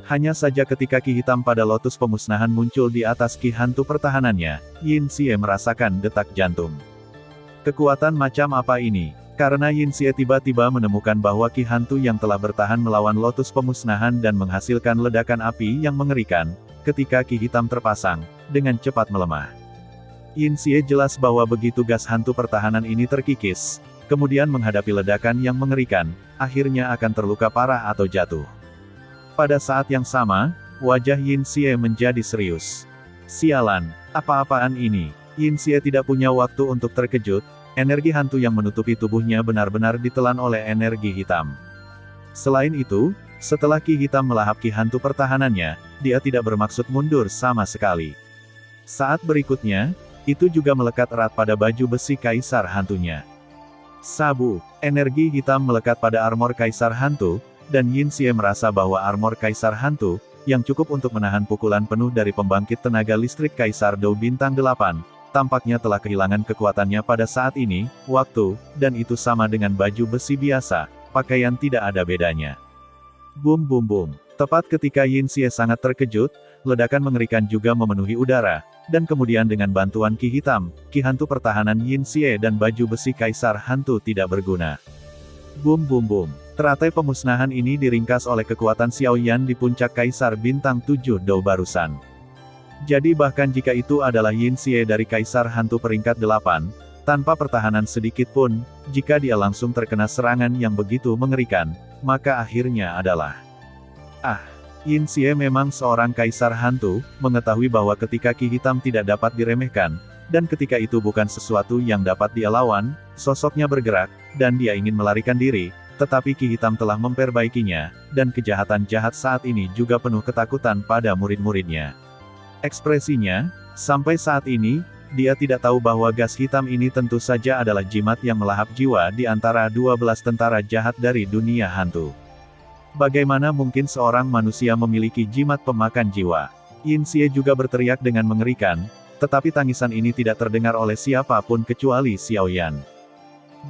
Hanya saja ketika ki hitam pada Lotus Pemusnahan muncul di atas ki hantu pertahanannya, Yin Xie merasakan detak jantung. Kekuatan macam apa ini? Karena Yin Xie tiba-tiba menemukan bahwa ki hantu yang telah bertahan melawan Lotus Pemusnahan dan menghasilkan ledakan api yang mengerikan, ketika ki hitam terpasang, dengan cepat melemah. Yin Xie jelas bahwa begitu gas hantu pertahanan ini terkikis, kemudian menghadapi ledakan yang mengerikan, akhirnya akan terluka parah atau jatuh. Pada saat yang sama, Wajah Yin Xie menjadi serius. Sialan, apa-apaan ini? Yin Xie tidak punya waktu untuk terkejut, energi hantu yang menutupi tubuhnya benar-benar ditelan oleh energi hitam. Selain itu, setelah ki hitam melahap ki hantu pertahanannya, dia tidak bermaksud mundur sama sekali. Saat berikutnya, itu juga melekat erat pada baju besi kaisar hantunya. Sabu, energi hitam melekat pada armor kaisar hantu, dan Yin Xie merasa bahwa armor kaisar hantu, yang cukup untuk menahan pukulan penuh dari pembangkit tenaga listrik kaisar Dou Bintang 8, tampaknya telah kehilangan kekuatannya pada saat ini, dan itu sama dengan baju besi biasa, pakaian tidak ada bedanya. Bum bum bum. Tepat ketika Yin Xie sangat terkejut, ledakan mengerikan juga memenuhi udara, dan kemudian dengan bantuan ki hitam, ki hantu pertahanan Yin Xie dan baju besi kaisar hantu tidak berguna. Bum bum bum. Teratai pemusnahan ini diringkas oleh kekuatan Xiao Yan di puncak kaisar bintang 7 Dou barusan. Jadi bahkan jika itu adalah Yin Xie dari kaisar hantu peringkat 8, tanpa pertahanan sedikit pun, jika dia langsung terkena serangan yang begitu mengerikan, maka akhirnya adalah Yin Xie memang seorang kaisar hantu, mengetahui bahwa ketika ki hitam tidak dapat diremehkan, dan ketika itu bukan sesuatu yang dapat dia lawan, sosoknya bergerak, dan dia ingin melarikan diri, tetapi ki hitam telah memperbaikinya, dan kejahatan jahat saat ini juga penuh ketakutan pada murid-muridnya. Ekspresinya, sampai saat ini, dia tidak tahu bahwa gas hitam ini tentu saja adalah jimat yang melahap jiwa di antara 12 tentara jahat dari dunia hantu. Bagaimana mungkin seorang manusia memiliki jimat pemakan jiwa? Yin Xie juga berteriak dengan mengerikan, tetapi tangisan ini tidak terdengar oleh siapapun kecuali Xiao Yan.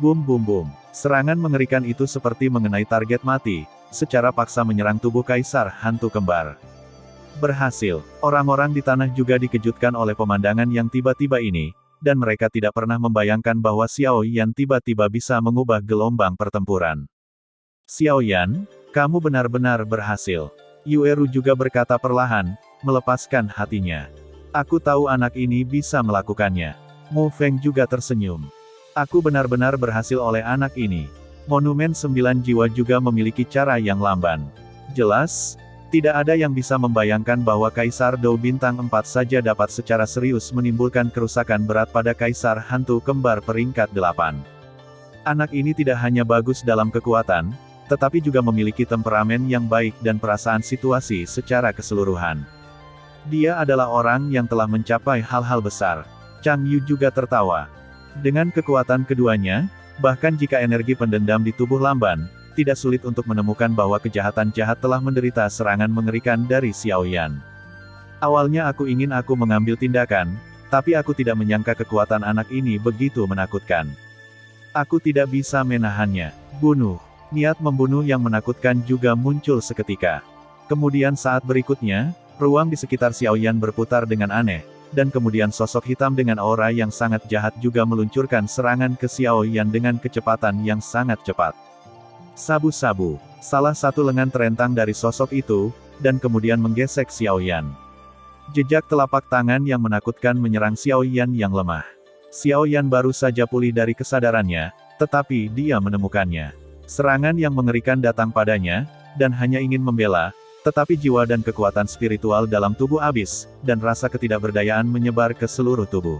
Bum bum bum. Serangan mengerikan itu seperti mengenai target mati, secara paksa menyerang tubuh kaisar hantu kembar. Berhasil. Orang-orang di tanah juga dikejutkan oleh pemandangan yang tiba-tiba ini, dan mereka tidak pernah membayangkan bahwa Xiao Yan tiba-tiba bisa mengubah gelombang pertempuran. Xiao Yan, kamu benar-benar berhasil. Yueru juga berkata perlahan, melepaskan hatinya. Aku tahu anak ini bisa melakukannya. Mu Feng juga tersenyum. Aku benar-benar berhasil oleh anak ini. Monumen 9 jiwa juga memiliki cara yang lamban. Jelas, tidak ada yang bisa membayangkan bahwa Kaisar Dou Bintang 4 saja dapat secara serius menimbulkan kerusakan berat pada Kaisar Hantu Kembar peringkat 8. Anak ini tidak hanya bagus dalam kekuatan, tetapi juga memiliki temperamen yang baik dan perasaan situasi secara keseluruhan. Dia adalah orang yang telah mencapai hal-hal besar. Chang Yu juga tertawa. Dengan kekuatan keduanya, bahkan jika energi pendendam di tubuh lamban, tidak sulit untuk menemukan bahwa kejahatan jahat telah menderita serangan mengerikan dari Xiao Yan. Awalnya aku ingin mengambil tindakan, tapi aku tidak menyangka kekuatan anak ini begitu menakutkan. Aku tidak bisa menahannya. Bunuh. Niat membunuh yang menakutkan juga muncul seketika. Kemudian saat berikutnya, ruang di sekitar Xiao Yan berputar dengan aneh, dan kemudian sosok hitam dengan aura yang sangat jahat juga meluncurkan serangan ke Xiao Yan dengan kecepatan yang sangat cepat. Sabu-sabu, salah satu lengan terentang dari sosok itu, dan kemudian menggesek Xiao Yan. Jejak telapak tangan yang menakutkan menyerang Xiao Yan yang lemah. Xiao Yan baru saja pulih dari kesadarannya, tetapi dia menemukannya. Serangan yang mengerikan datang padanya, dan hanya ingin membela, tetapi jiwa dan kekuatan spiritual dalam tubuh habis, dan rasa ketidakberdayaan menyebar ke seluruh tubuh.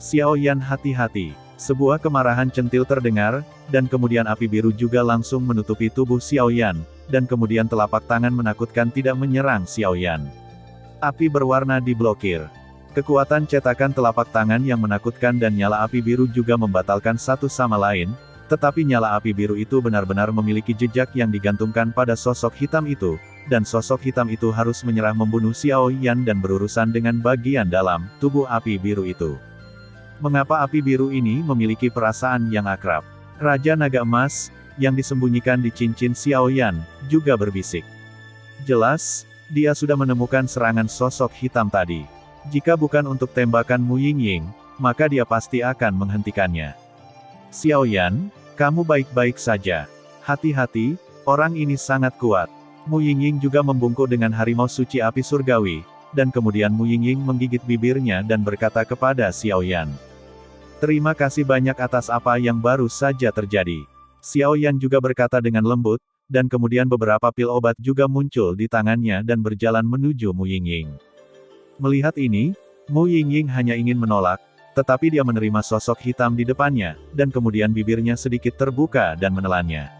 Xiao Yan, hati-hati. Sebuah kemarahan centil terdengar, dan kemudian api biru juga langsung menutupi tubuh Xiao Yan, dan kemudian telapak tangan menakutkan tidak menyerang Xiao Yan. Api berwarna diblokir. Kekuatan cetakan telapak tangan yang menakutkan dan nyala api biru juga membatalkan satu sama lain, tetapi nyala api biru itu benar-benar memiliki jejak yang digantungkan pada sosok hitam itu, dan sosok hitam itu harus menyerah membunuh Xiao Yan dan berurusan dengan bagian dalam tubuh api biru itu. Mengapa api biru ini memiliki perasaan yang akrab? Raja Naga Emas, yang disembunyikan di cincin Xiao Yan, juga berbisik. Jelas, dia sudah menemukan serangan sosok hitam tadi. Jika bukan untuk tembakan Mu Yingying, maka dia pasti akan menghentikannya. Xiao Yan, kamu baik-baik saja. Hati-hati, orang ini sangat kuat. Mu Yingying juga membungkuk dengan harimau suci api surgawi, dan kemudian Mu Yingying menggigit bibirnya dan berkata kepada Xiao Yan. Terima kasih banyak atas apa yang baru saja terjadi. Xiao Yan juga berkata dengan lembut, dan kemudian beberapa pil obat juga muncul di tangannya dan berjalan menuju Mu Yingying. Melihat ini, Mu Yingying hanya ingin menolak, tetapi dia menerima sosok hitam di depannya, dan kemudian bibirnya sedikit terbuka dan menelannya.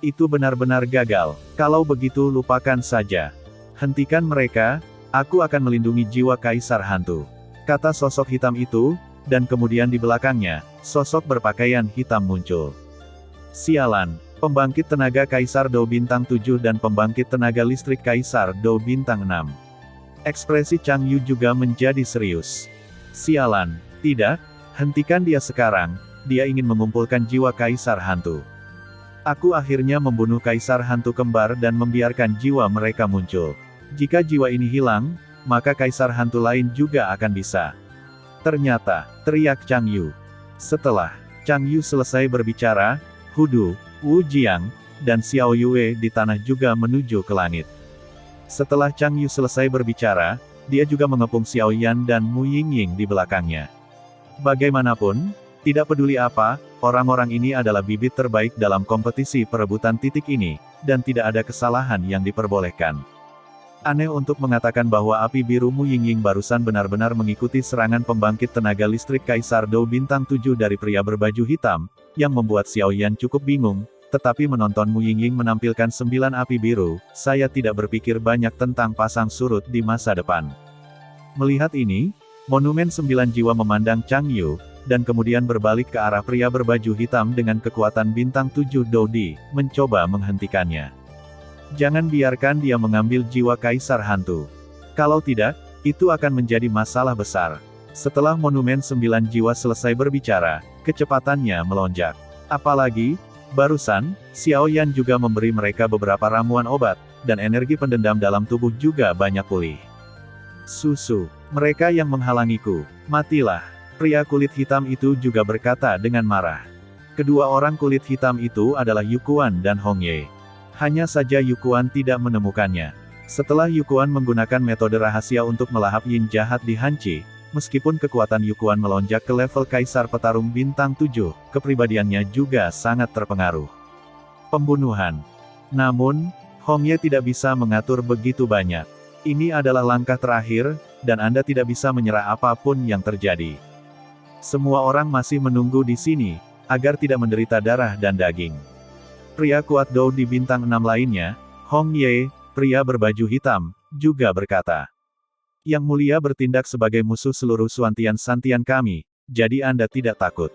Itu benar-benar gagal. Kalau begitu lupakan saja. Hentikan mereka, aku akan melindungi jiwa Kaisar Hantu. Kata sosok hitam itu, dan kemudian di belakangnya, sosok berpakaian hitam muncul. Sialan, pembangkit tenaga Kaisar Dou Bintang 7 dan pembangkit tenaga listrik Kaisar Dou Bintang 6. Ekspresi Chang Yu juga menjadi serius. Sialan, tidak, hentikan dia sekarang, dia ingin mengumpulkan jiwa Kaisar Hantu. Aku akhirnya membunuh Kaisar Hantu Kembar dan membiarkan jiwa mereka muncul. Jika jiwa ini hilang, maka Kaisar Hantu lain juga akan bisa. Ternyata, teriak Chang Yu. Setelah Chang Yu selesai berbicara, Hudu, Wu Jiang, dan Xiao Yue di tanah juga menuju ke langit. Setelah Chang Yu selesai berbicara, dia juga mengepung Xiao Yan dan Mu Yingying di belakangnya. Bagaimanapun, tidak peduli apa, orang-orang ini adalah bibit terbaik dalam kompetisi perebutan titik ini, dan tidak ada kesalahan yang diperbolehkan. Aneh untuk mengatakan bahwa api biru Mu Yingying barusan benar-benar mengikuti serangan pembangkit tenaga listrik Kaisar Dou Bintang 7 dari pria berbaju hitam, yang membuat Xiao Yan cukup bingung, tetapi menonton Mu Yingying menampilkan 9 api biru, saya tidak berpikir banyak tentang pasang surut di masa depan. Melihat ini, monumen 9 jiwa memandang Chang Yu, dan kemudian berbalik ke arah pria berbaju hitam dengan kekuatan bintang 7 Dodi, mencoba menghentikannya. Jangan biarkan dia mengambil jiwa Kaisar Hantu. Kalau tidak, itu akan menjadi masalah besar. Setelah monumen 9 jiwa selesai berbicara, kecepatannya melonjak. Apalagi, barusan, Xiao Yan juga memberi mereka beberapa ramuan obat, dan energi pendendam dalam tubuh juga banyak pulih. Susu, mereka yang menghalangiku, matilah. Pria kulit hitam itu juga berkata dengan marah. Kedua orang kulit hitam itu adalah Yu Quan dan Hong Ye. Hanya saja Yu Quan tidak menemukannya. Setelah Yu Quan menggunakan metode rahasia untuk melahap yin jahat di Hanci, meskipun kekuatan Yu Quan melonjak ke level Kaisar Petarung Bintang 7, kepribadiannya juga sangat terpengaruh. Pembunuhan. Namun, Hong Ye tidak bisa mengatur begitu banyak. Ini adalah langkah terakhir, dan Anda tidak bisa menyerah apapun yang terjadi. Semua orang masih menunggu di sini, agar tidak menderita darah dan daging. Pria kuat Dou di bintang 6 lainnya, Hong Ye, pria berbaju hitam, juga berkata. Yang Mulia bertindak sebagai musuh seluruh Suantian-Santian kami, jadi Anda tidak takut.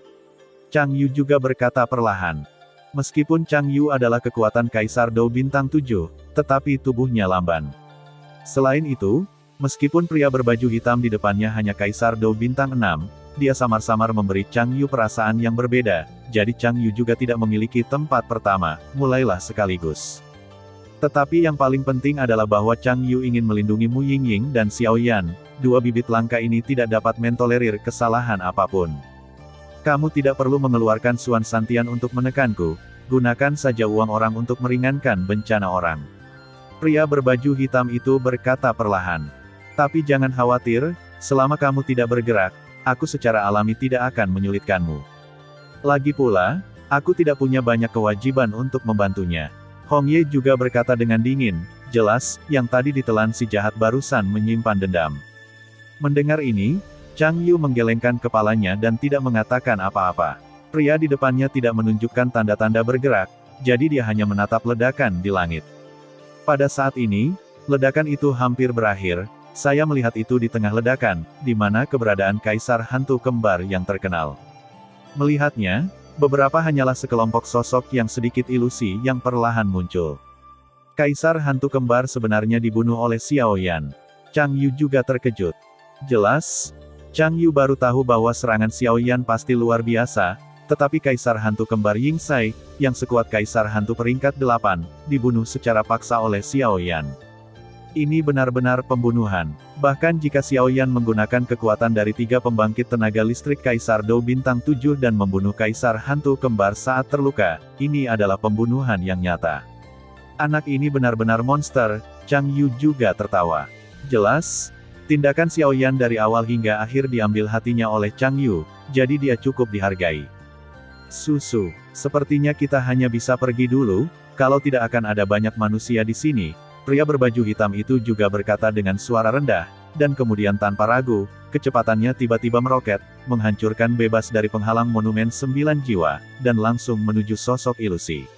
Chang Yu juga berkata perlahan. Meskipun Chang Yu adalah kekuatan Kaisar Dou bintang 7, tetapi tubuhnya lamban. Selain itu, meskipun pria berbaju hitam di depannya hanya Kaisar Dou bintang 6, dia samar-samar memberi Chang Yu perasaan yang berbeda, jadi Chang Yu juga tidak memiliki tempat pertama, mulailah sekaligus. Tetapi yang paling penting adalah bahwa Chang Yu ingin melindungi Mu Yingying dan Xiao Yan, dua bibit langka ini tidak dapat mentolerir kesalahan apapun. Kamu tidak perlu mengeluarkan Suan Santian untuk menekanku, gunakan saja uang orang untuk meringankan bencana orang. Pria berbaju hitam itu berkata perlahan. Tapi jangan khawatir, selama kamu tidak bergerak, aku secara alami tidak akan menyulitkanmu. Lagi pula, aku tidak punya banyak kewajiban untuk membantunya. Hong Ye juga berkata dengan dingin, jelas, yang tadi ditelan si jahat barusan menyimpan dendam. Mendengar ini, Chang Yu menggelengkan kepalanya dan tidak mengatakan apa-apa. Pria di depannya tidak menunjukkan tanda-tanda bergerak, jadi dia hanya menatap ledakan di langit. Pada saat ini, ledakan itu hampir berakhir. Saya melihat itu di tengah ledakan, di mana keberadaan Kaisar Hantu Kembar yang terkenal. Melihatnya, beberapa hanyalah sekelompok sosok yang sedikit ilusi yang perlahan muncul. Kaisar Hantu Kembar sebenarnya dibunuh oleh Xiao Yan. Chang Yu juga terkejut. Jelas, Chang Yu baru tahu bahwa serangan Xiao Yan pasti luar biasa, tetapi Kaisar Hantu Kembar Ying Sai, yang sekuat Kaisar Hantu peringkat 8, dibunuh secara paksa oleh Xiao Yan. Ini benar-benar pembunuhan. Bahkan jika Xiao Yan menggunakan kekuatan dari 3 pembangkit tenaga listrik Kaisar Dou bintang 7 dan membunuh Kaisar Hantu Kembar saat terluka, ini adalah pembunuhan yang nyata. Anak ini benar-benar monster, Chang Yu juga tertawa. Jelas, tindakan Xiao Yan dari awal hingga akhir diambil hatinya oleh Chang Yu, jadi dia cukup dihargai. Susu, sepertinya kita hanya bisa pergi dulu, Kalau tidak akan ada banyak manusia di sini, pria berbaju hitam itu juga berkata dengan suara rendah, dan kemudian tanpa ragu, kecepatannya tiba-tiba meroket, menghancurkan bebas dari penghalang monumen 9 jiwa, dan langsung menuju sosok ilusi.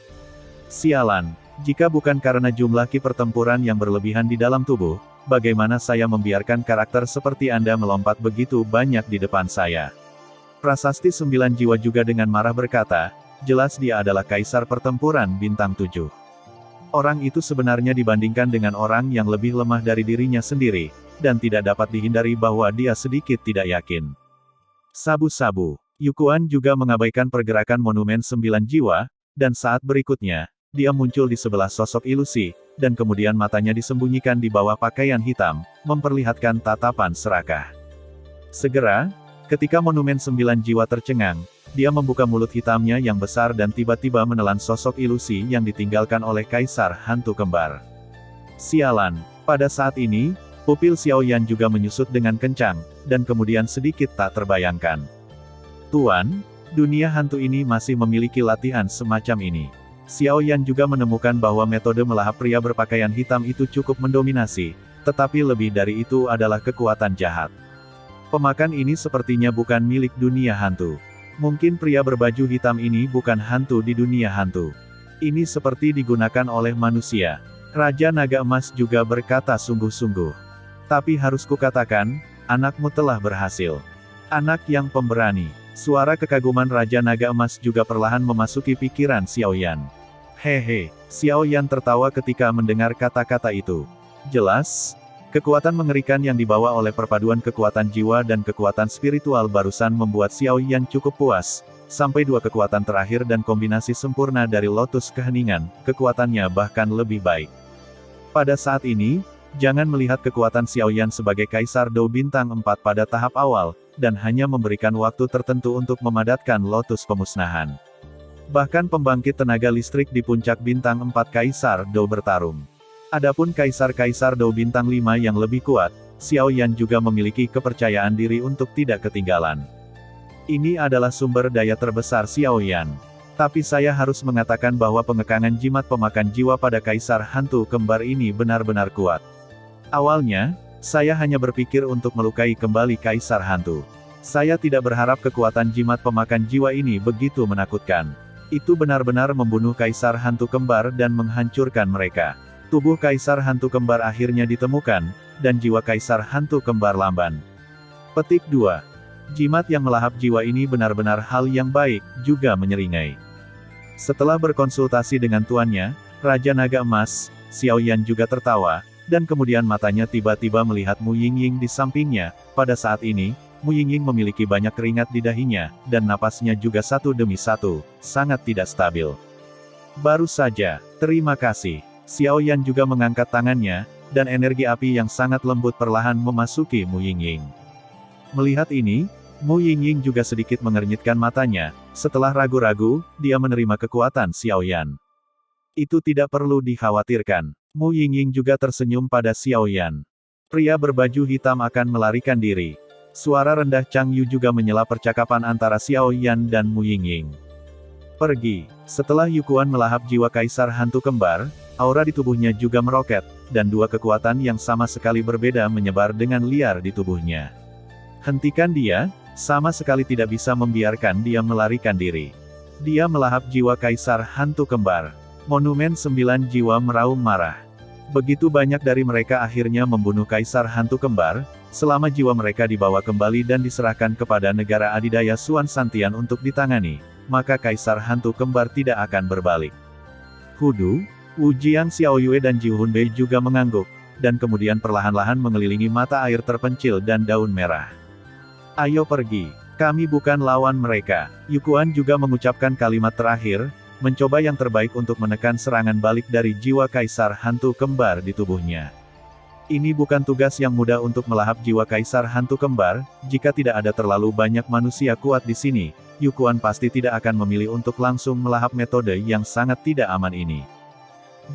Sialan, jika bukan karena jumlah ki pertempuran yang berlebihan di dalam tubuh, bagaimana saya membiarkan karakter seperti Anda melompat begitu banyak di depan saya? Prasasti 9 jiwa juga dengan marah berkata, jelas dia adalah kaisar pertempuran bintang 7. Orang itu sebenarnya dibandingkan dengan orang yang lebih lemah dari dirinya sendiri, dan tidak dapat dihindari bahwa dia sedikit tidak yakin. Sabu-sabu. Yukuan juga mengabaikan pergerakan monumen 9 jiwa, dan saat berikutnya, dia muncul di sebelah sosok ilusi, dan kemudian matanya disembunyikan di bawah pakaian hitam, memperlihatkan tatapan serakah. Segera, ketika monumen 9 jiwa tercengang, dia membuka mulut hitamnya yang besar dan tiba-tiba menelan sosok ilusi yang ditinggalkan oleh kaisar hantu kembar. Sialan, pada saat ini, pupil Xiao Yan juga menyusut dengan kencang, dan kemudian sedikit tak terbayangkan. Tuan, dunia hantu ini masih memiliki latihan semacam ini. Xiao Yan juga menemukan bahwa metode melahap pria berpakaian hitam itu cukup mendominasi, tetapi lebih dari itu adalah kekuatan jahat. Pemakan ini sepertinya bukan milik dunia hantu. Mungkin pria berbaju hitam ini bukan hantu di dunia hantu. Ini seperti digunakan oleh manusia. Raja Naga Emas juga berkata sungguh-sungguh. Tapi harus kukatakan, anakmu telah berhasil. Anak yang pemberani. Suara kekaguman Raja Naga Emas juga perlahan memasuki pikiran Xiao Yan. Hehe, Xiao Yan tertawa ketika mendengar kata-kata itu. Jelas, kekuatan mengerikan yang dibawa oleh perpaduan kekuatan jiwa dan kekuatan spiritual barusan membuat Xiao Yan cukup puas. Sampai dua kekuatan terakhir dan kombinasi sempurna dari Lotus Keheningan, kekuatannya bahkan lebih baik. Pada saat ini, jangan melihat kekuatan Xiao Yan sebagai Kaisar Dou Bintang 4 pada tahap awal, dan hanya memberikan waktu tertentu untuk memadatkan Lotus Pemusnahan. Bahkan pembangkit tenaga listrik di puncak Bintang 4 Kaisar Dou bertarung. Adapun Kaisar-Kaisar Dou Bintang 5 yang lebih kuat, Xiao Yan juga memiliki kepercayaan diri untuk tidak ketinggalan. Ini adalah sumber daya terbesar Xiao Yan. Tapi saya harus mengatakan bahwa pengekangan jimat pemakan jiwa pada Kaisar Hantu Kembar ini benar-benar kuat. Awalnya, saya hanya berpikir untuk melukai kembali Kaisar Hantu. Saya tidak berharap kekuatan jimat pemakan jiwa ini begitu menakutkan. Itu benar-benar membunuh Kaisar Hantu Kembar dan menghancurkan mereka. Tubuh Kaisar Hantu Kembar akhirnya ditemukan, dan jiwa Kaisar Hantu Kembar lamban. Petik 2. Jimat yang melahap jiwa ini benar-benar hal yang baik, juga menyeringai. Setelah berkonsultasi dengan tuannya, Raja Naga Emas, Xiao Yan juga tertawa, dan kemudian matanya tiba-tiba melihat Mu Yingying di sampingnya. Pada saat ini, Mu Yingying memiliki banyak keringat di dahinya, dan napasnya juga satu demi satu, sangat tidak stabil. Baru saja, terima kasih. Xiao Yan juga mengangkat tangannya, dan energi api yang sangat lembut perlahan memasuki Mu Yingying. Melihat ini, Mu Yingying juga sedikit mengernyitkan matanya. Setelah ragu-ragu, dia menerima kekuatan Xiao Yan. Itu tidak perlu dikhawatirkan. Mu Yingying juga tersenyum pada Xiao Yan. Pria berbaju hitam akan melarikan diri. Suara rendah Chang Yu juga menyela percakapan antara Xiao Yan dan Mu Yingying. Pergi. Setelah Yukuan melahap jiwa Kaisar Hantu Kembar, aura di tubuhnya juga meroket, dan dua kekuatan yang sama sekali berbeda menyebar dengan liar di tubuhnya. Hentikan dia, sama sekali tidak bisa membiarkan dia melarikan diri. Dia melahap jiwa Kaisar Hantu Kembar. Monumen 9 jiwa meraung marah. Begitu banyak dari mereka akhirnya membunuh Kaisar Hantu Kembar, selama jiwa mereka dibawa kembali dan diserahkan kepada negara adidaya Suan Santian untuk ditangani, maka Kaisar Hantu Kembar tidak akan berbalik. Hudu, Wu Jian Xiaoyue dan Ji Hunbei juga mengangguk, dan kemudian perlahan-lahan mengelilingi mata air terpencil dan daun merah. Ayo pergi, kami bukan lawan mereka. Yukuan juga mengucapkan kalimat terakhir, mencoba yang terbaik untuk menekan serangan balik dari jiwa Kaisar Hantu Kembar di tubuhnya. Ini bukan tugas yang mudah untuk melahap jiwa Kaisar Hantu Kembar. Jika tidak ada terlalu banyak manusia kuat di sini, Yukuan pasti tidak akan memilih untuk langsung melahap metode yang sangat tidak aman ini.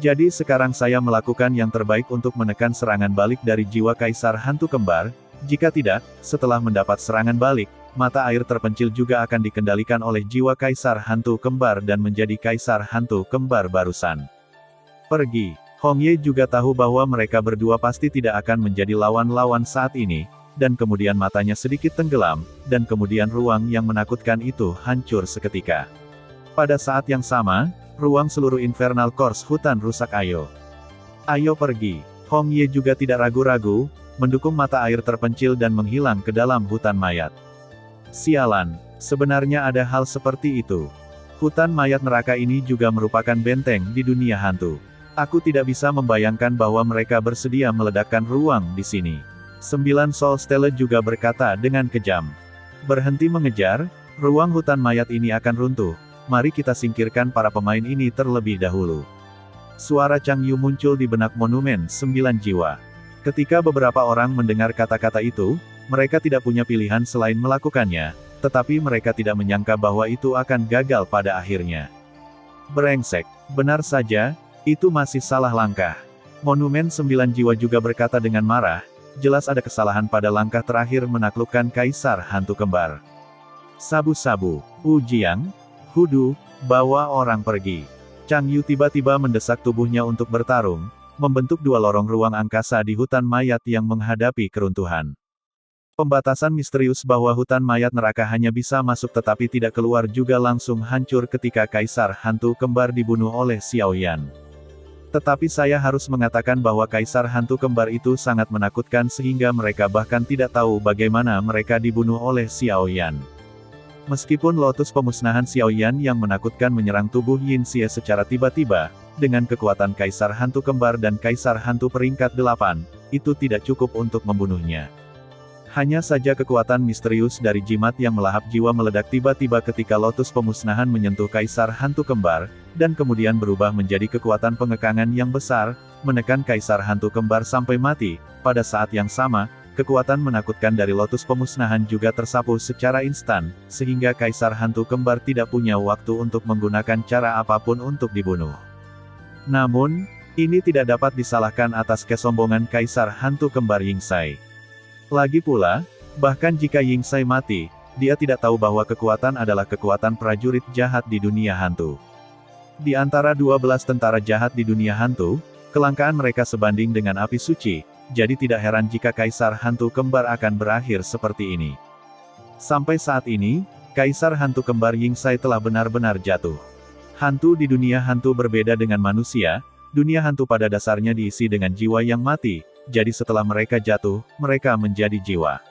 Jadi sekarang saya melakukan yang terbaik untuk menekan serangan balik dari jiwa Kaisar Hantu Kembar. Jika tidak, setelah mendapat serangan balik, mata air terpencil juga akan dikendalikan oleh jiwa kaisar hantu kembar dan menjadi kaisar hantu kembar barusan. Pergi. Hong Ye juga tahu bahwa mereka berdua pasti tidak akan menjadi lawan-lawan saat ini, dan kemudian matanya sedikit tenggelam, dan kemudian ruang yang menakutkan itu hancur seketika. Pada saat yang sama, ruang seluruh Infernal Course hutan rusak ayo. Ayo pergi. Hong Ye juga tidak ragu-ragu, mendukung mata air terpencil dan menghilang ke dalam hutan mayat. Sialan, sebenarnya ada hal seperti itu. Hutan mayat neraka ini juga merupakan benteng di dunia hantu. Aku tidak bisa membayangkan bahwa mereka bersedia meledakkan ruang di sini. 9 Soul Stele juga berkata dengan kejam. Berhenti mengejar, ruang hutan mayat ini akan runtuh. Mari kita singkirkan para pemain ini terlebih dahulu. Suara Chang Yu muncul di benak monumen 9 jiwa. Ketika beberapa orang mendengar kata-kata itu, mereka tidak punya pilihan selain melakukannya, tetapi mereka tidak menyangka bahwa itu akan gagal pada akhirnya. Brengsek, benar saja, itu masih salah langkah. Monumen 9 jiwa juga berkata dengan marah, jelas ada kesalahan pada langkah terakhir menaklukkan kaisar hantu kembar. Sabu-sabu, Ujiang, Hudu, bawa orang pergi. Chang Yu tiba-tiba mendesak tubuhnya untuk bertarung, membentuk 2 lorong ruang angkasa di hutan mayat yang menghadapi keruntuhan. Pembatasan misterius bahwa hutan mayat neraka hanya bisa masuk tetapi tidak keluar juga langsung hancur ketika kaisar hantu kembar dibunuh oleh Xiao Yan. Tetapi saya harus mengatakan bahwa kaisar hantu kembar itu sangat menakutkan sehingga mereka bahkan tidak tahu bagaimana mereka dibunuh oleh Xiao Yan. Meskipun lotus pemusnahan Xiao Yan yang menakutkan menyerang tubuh Yin Xie secara tiba-tiba, dengan kekuatan kaisar hantu kembar dan kaisar hantu peringkat 8, itu tidak cukup untuk membunuhnya. Hanya saja kekuatan misterius dari jimat yang melahap jiwa meledak tiba-tiba ketika lotus pemusnahan menyentuh kaisar hantu kembar, dan kemudian berubah menjadi kekuatan pengekangan yang besar, menekan kaisar hantu kembar sampai mati. Pada saat yang sama, kekuatan menakutkan dari lotus pemusnahan juga tersapu secara instan, sehingga kaisar hantu kembar tidak punya waktu untuk menggunakan cara apapun untuk dibunuh. Namun, ini tidak dapat disalahkan atas kesombongan kaisar hantu kembar Yingxai. Lagi pula, bahkan jika Yingxai mati, dia tidak tahu bahwa kekuatan adalah kekuatan prajurit jahat di dunia hantu. Di antara 12 tentara jahat di dunia hantu, kelangkaan mereka sebanding dengan api suci, jadi tidak heran jika kaisar hantu kembar akan berakhir seperti ini. Sampai saat ini, kaisar hantu kembar Yingxai telah benar-benar jatuh. Hantu di dunia hantu berbeda dengan manusia, dunia hantu pada dasarnya diisi dengan jiwa yang mati, jadi setelah mereka jatuh, mereka menjadi jiwa.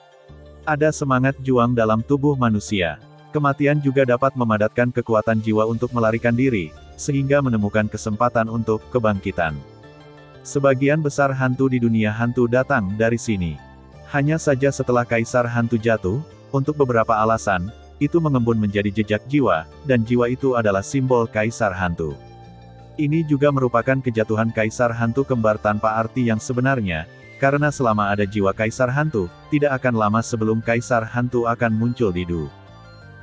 Ada semangat juang dalam tubuh manusia. Kematian juga dapat memadatkan kekuatan jiwa untuk melarikan diri, sehingga menemukan kesempatan untuk kebangkitan. Sebagian besar hantu di dunia hantu datang dari sini. Hanya saja setelah kaisar hantu jatuh, untuk beberapa alasan, itu mengembun menjadi jejak jiwa, dan jiwa itu adalah simbol kaisar hantu. Ini juga merupakan kejatuhan kaisar hantu kembar tanpa arti yang sebenarnya, karena selama ada jiwa kaisar hantu, tidak akan lama sebelum kaisar hantu akan muncul di Du.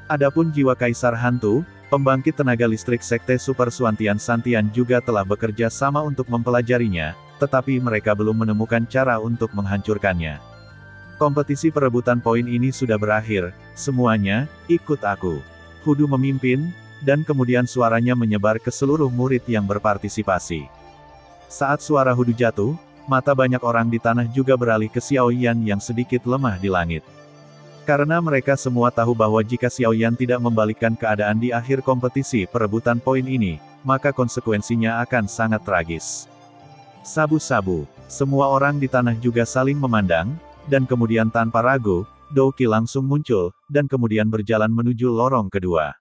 Adapun jiwa kaisar hantu, pembangkit tenaga listrik sekte Super Suantian Santian juga telah bekerja sama untuk mempelajarinya, tetapi mereka belum menemukan cara untuk menghancurkannya. Kompetisi perebutan poin ini sudah berakhir, semuanya, ikut aku. Hudu memimpin, dan kemudian suaranya menyebar ke seluruh murid yang berpartisipasi. Saat suara Hudu jatuh, mata banyak orang di tanah juga beralih ke Xiao Yan yang sedikit lemah di langit. Karena mereka semua tahu bahwa jika Xiao Yan tidak membalikkan keadaan di akhir kompetisi perebutan poin ini, maka konsekuensinya akan sangat tragis. Sabu-sabu, semua orang di tanah juga saling memandang, dan kemudian tanpa ragu, Douqi langsung muncul, dan kemudian berjalan menuju lorong kedua.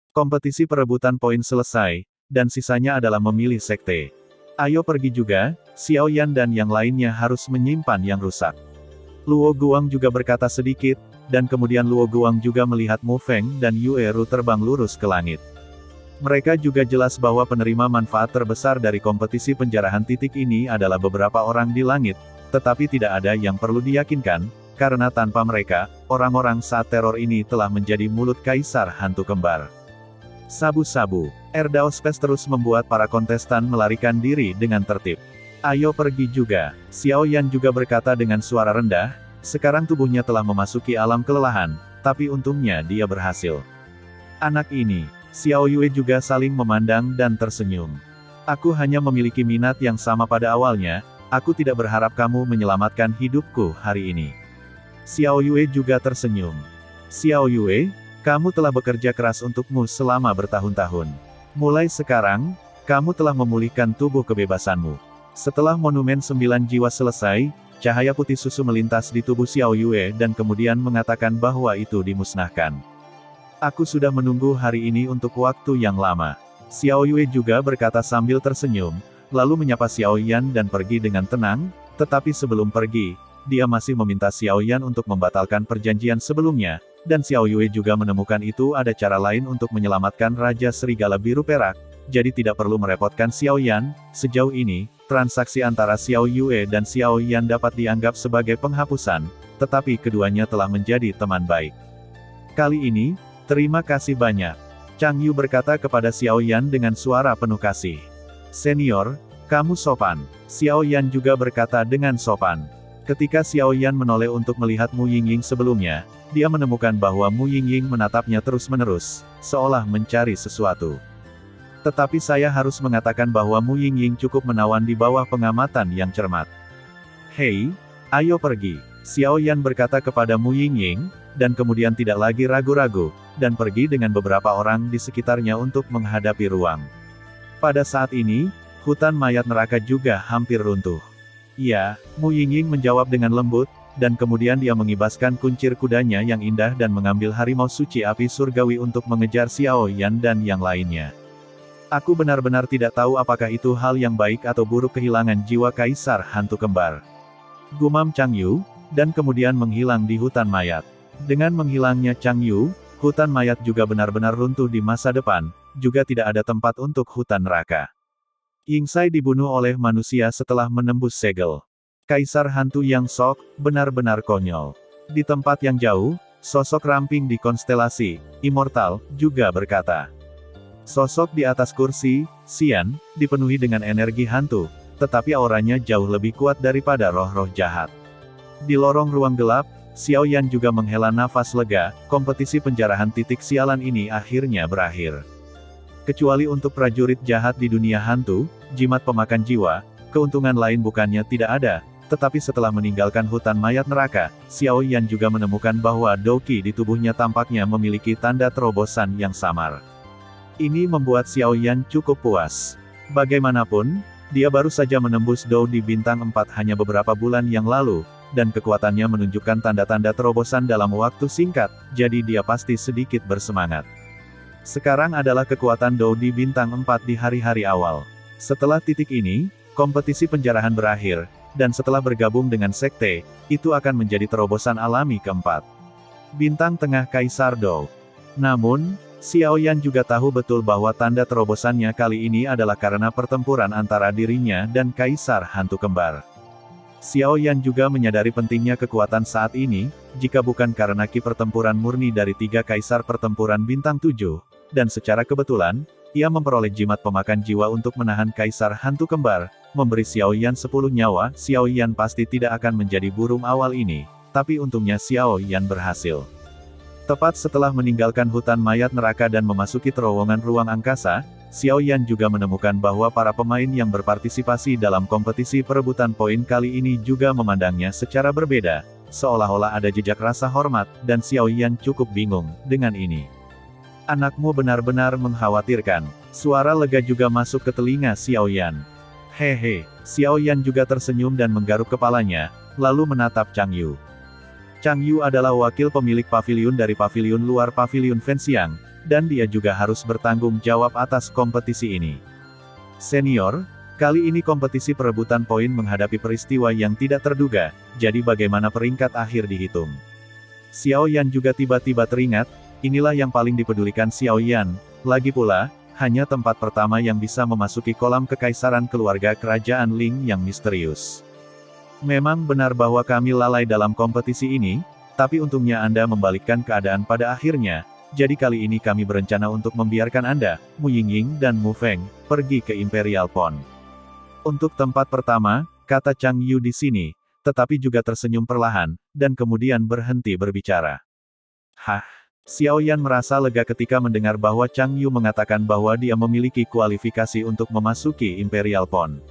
Kompetisi perebutan poin selesai, dan sisanya adalah memilih sekte. Ayo pergi juga, Xiao Yan dan yang lainnya harus menyimpan yang rusak. Luo Guang juga berkata sedikit, dan kemudian Luo Guang juga melihat Mu Feng dan Yue Ru terbang lurus ke langit. Mereka juga jelas bahwa penerima manfaat terbesar dari kompetisi penjarahan titik ini adalah beberapa orang di langit, tetapi tidak ada yang perlu diyakinkan, karena tanpa mereka, orang-orang saat teror ini telah menjadi mulut kaisar hantu kembar. Sabu-sabu, Erdao Space terus membuat para kontestan melarikan diri dengan tertib. Ayo pergi juga, Xiao Yan juga berkata dengan suara rendah, sekarang tubuhnya telah memasuki alam kelelahan, tapi untungnya dia berhasil. Anak ini, Xiao Yue juga saling memandang dan tersenyum. Aku hanya memiliki minat yang sama pada awalnya, aku tidak berharap kamu menyelamatkan hidupku hari ini. Xiao Yue juga tersenyum. Xiao Yue, kamu telah bekerja keras untukmu selama bertahun-tahun. Mulai sekarang, kamu telah memulihkan tubuh kebebasanmu. Setelah monumen 9 jiwa selesai, cahaya putih susu melintas di tubuh Xiao Yue dan kemudian mengatakan bahwa itu dimusnahkan. Aku sudah menunggu hari ini untuk waktu yang lama. Xiao Yue juga berkata sambil tersenyum, lalu menyapa Xiao Yan dan pergi dengan tenang, tetapi sebelum pergi, dia masih meminta Xiao Yan untuk membatalkan perjanjian sebelumnya, dan Xiao Yue juga menemukan itu ada cara lain untuk menyelamatkan Raja Serigala Biru Perak, jadi tidak perlu merepotkan Xiao Yan. Sejauh ini, transaksi antara Xiao Yue dan Xiao Yan dapat dianggap sebagai penghapusan, tetapi keduanya telah menjadi teman baik. Kali ini, terima kasih banyak. Chang Yu berkata kepada Xiao Yan dengan suara penuh kasih. Senior, kamu sopan. Xiao Yan juga berkata dengan sopan. Ketika Xiao Yan menoleh untuk melihat Mu Yingying sebelumnya, dia menemukan bahwa Mu Yingying menatapnya terus-menerus, seolah mencari sesuatu. Tetapi saya harus mengatakan bahwa Mu Yingying cukup menawan di bawah pengamatan yang cermat. Hei, ayo pergi. Xiao Yan berkata kepada Mu Yingying, dan kemudian tidak lagi ragu-ragu, dan pergi dengan beberapa orang di sekitarnya untuk menghadapi ruang. Pada saat ini, hutan mayat neraka juga hampir runtuh. Ya, Mu Yingying menjawab dengan lembut, dan kemudian dia mengibaskan kuncir kudanya yang indah dan mengambil harimau suci api surgawi untuk mengejar Xiao Yan dan yang lainnya. Aku benar-benar tidak tahu apakah itu hal yang baik atau buruk kehilangan jiwa Kaisar Hantu Kembar. Gumam Chang Yu, dan kemudian menghilang di hutan mayat. Dengan menghilangnya Chang Yu, hutan mayat juga benar-benar runtuh di masa depan, juga tidak ada tempat untuk hutan neraka. Yingsai dibunuh oleh manusia setelah menembus segel. Kaisar hantu yang sok, benar-benar konyol. Di tempat yang jauh, sosok ramping di konstelasi, Immortal, juga berkata. Sosok di atas kursi, Xian, dipenuhi dengan energi hantu, tetapi auranya jauh lebih kuat daripada roh-roh jahat. Di lorong ruang gelap, Xiao Yan juga menghela nafas lega, kompetisi penjarahan titik sialan ini akhirnya berakhir. Kecuali untuk prajurit jahat di dunia hantu, jimat pemakan jiwa, keuntungan lain bukannya tidak ada, tetapi setelah meninggalkan hutan mayat neraka, Xiao Yan juga menemukan bahwa Douqi di tubuhnya tampaknya memiliki tanda terobosan yang samar. Ini membuat Xiao Yan cukup puas. Bagaimanapun, dia baru saja menembus Dou di bintang 4 hanya beberapa bulan yang lalu, dan kekuatannya menunjukkan tanda-tanda terobosan dalam waktu singkat, jadi dia pasti sedikit bersemangat. Sekarang adalah kekuatan Dou di bintang 4 di hari-hari awal. Setelah titik ini, kompetisi penjarahan berakhir, dan setelah bergabung dengan sekte, itu akan menjadi terobosan alami keempat. Bintang tengah Kaisar Dou. Namun, Xiao Yan juga tahu betul bahwa tanda terobosannya kali ini adalah karena pertempuran antara dirinya dan Kaisar Hantu Kembar. Xiao Yan juga menyadari pentingnya kekuatan saat ini, jika bukan karena ki pertempuran murni dari 3 kaisar pertempuran bintang 7, dan secara kebetulan, ia memperoleh jimat pemakan jiwa untuk menahan Kaisar Hantu Kembar, memberi Xiao Yan 10 nyawa, Xiao Yan pasti tidak akan menjadi burung awal ini, tapi untungnya Xiao Yan berhasil. Tepat setelah meninggalkan hutan mayat neraka dan memasuki terowongan ruang angkasa, Xiao Yan juga menemukan bahwa para pemain yang berpartisipasi dalam kompetisi perebutan poin kali ini juga memandangnya secara berbeda, seolah-olah ada jejak rasa hormat, dan Xiao Yan cukup bingung dengan ini. Anakmu benar-benar mengkhawatirkan. Suara lega juga masuk ke telinga Xiao Yan. Hehe, Xiao Yan juga tersenyum dan menggaruk kepalanya, lalu menatap Chang Yu. Chang Yu adalah wakil pemilik paviliun dari paviliun luar paviliun Fenxiang, dan dia juga harus bertanggung jawab atas kompetisi ini. Senior, kali ini kompetisi perebutan poin menghadapi peristiwa yang tidak terduga, jadi bagaimana peringkat akhir dihitung. Xiao Yan juga tiba-tiba teringat, inilah yang paling dipedulikan Xiao Yan, lagi pula, hanya tempat pertama yang bisa memasuki kolam kekaisaran keluarga kerajaan Ling yang misterius. Memang benar bahwa kami lalai dalam kompetisi ini, tapi untungnya Anda membalikkan keadaan pada akhirnya. Jadi kali ini kami berencana untuk membiarkan Anda, Mu Yingying dan Mu Feng, pergi ke Imperial Pond. Untuk tempat pertama, kata Chang Yu di sini, tetapi juga tersenyum perlahan, dan kemudian berhenti berbicara. Hah? Xiao Yan merasa lega ketika mendengar bahwa Chang Yu mengatakan bahwa dia memiliki kualifikasi untuk memasuki Imperial Pond.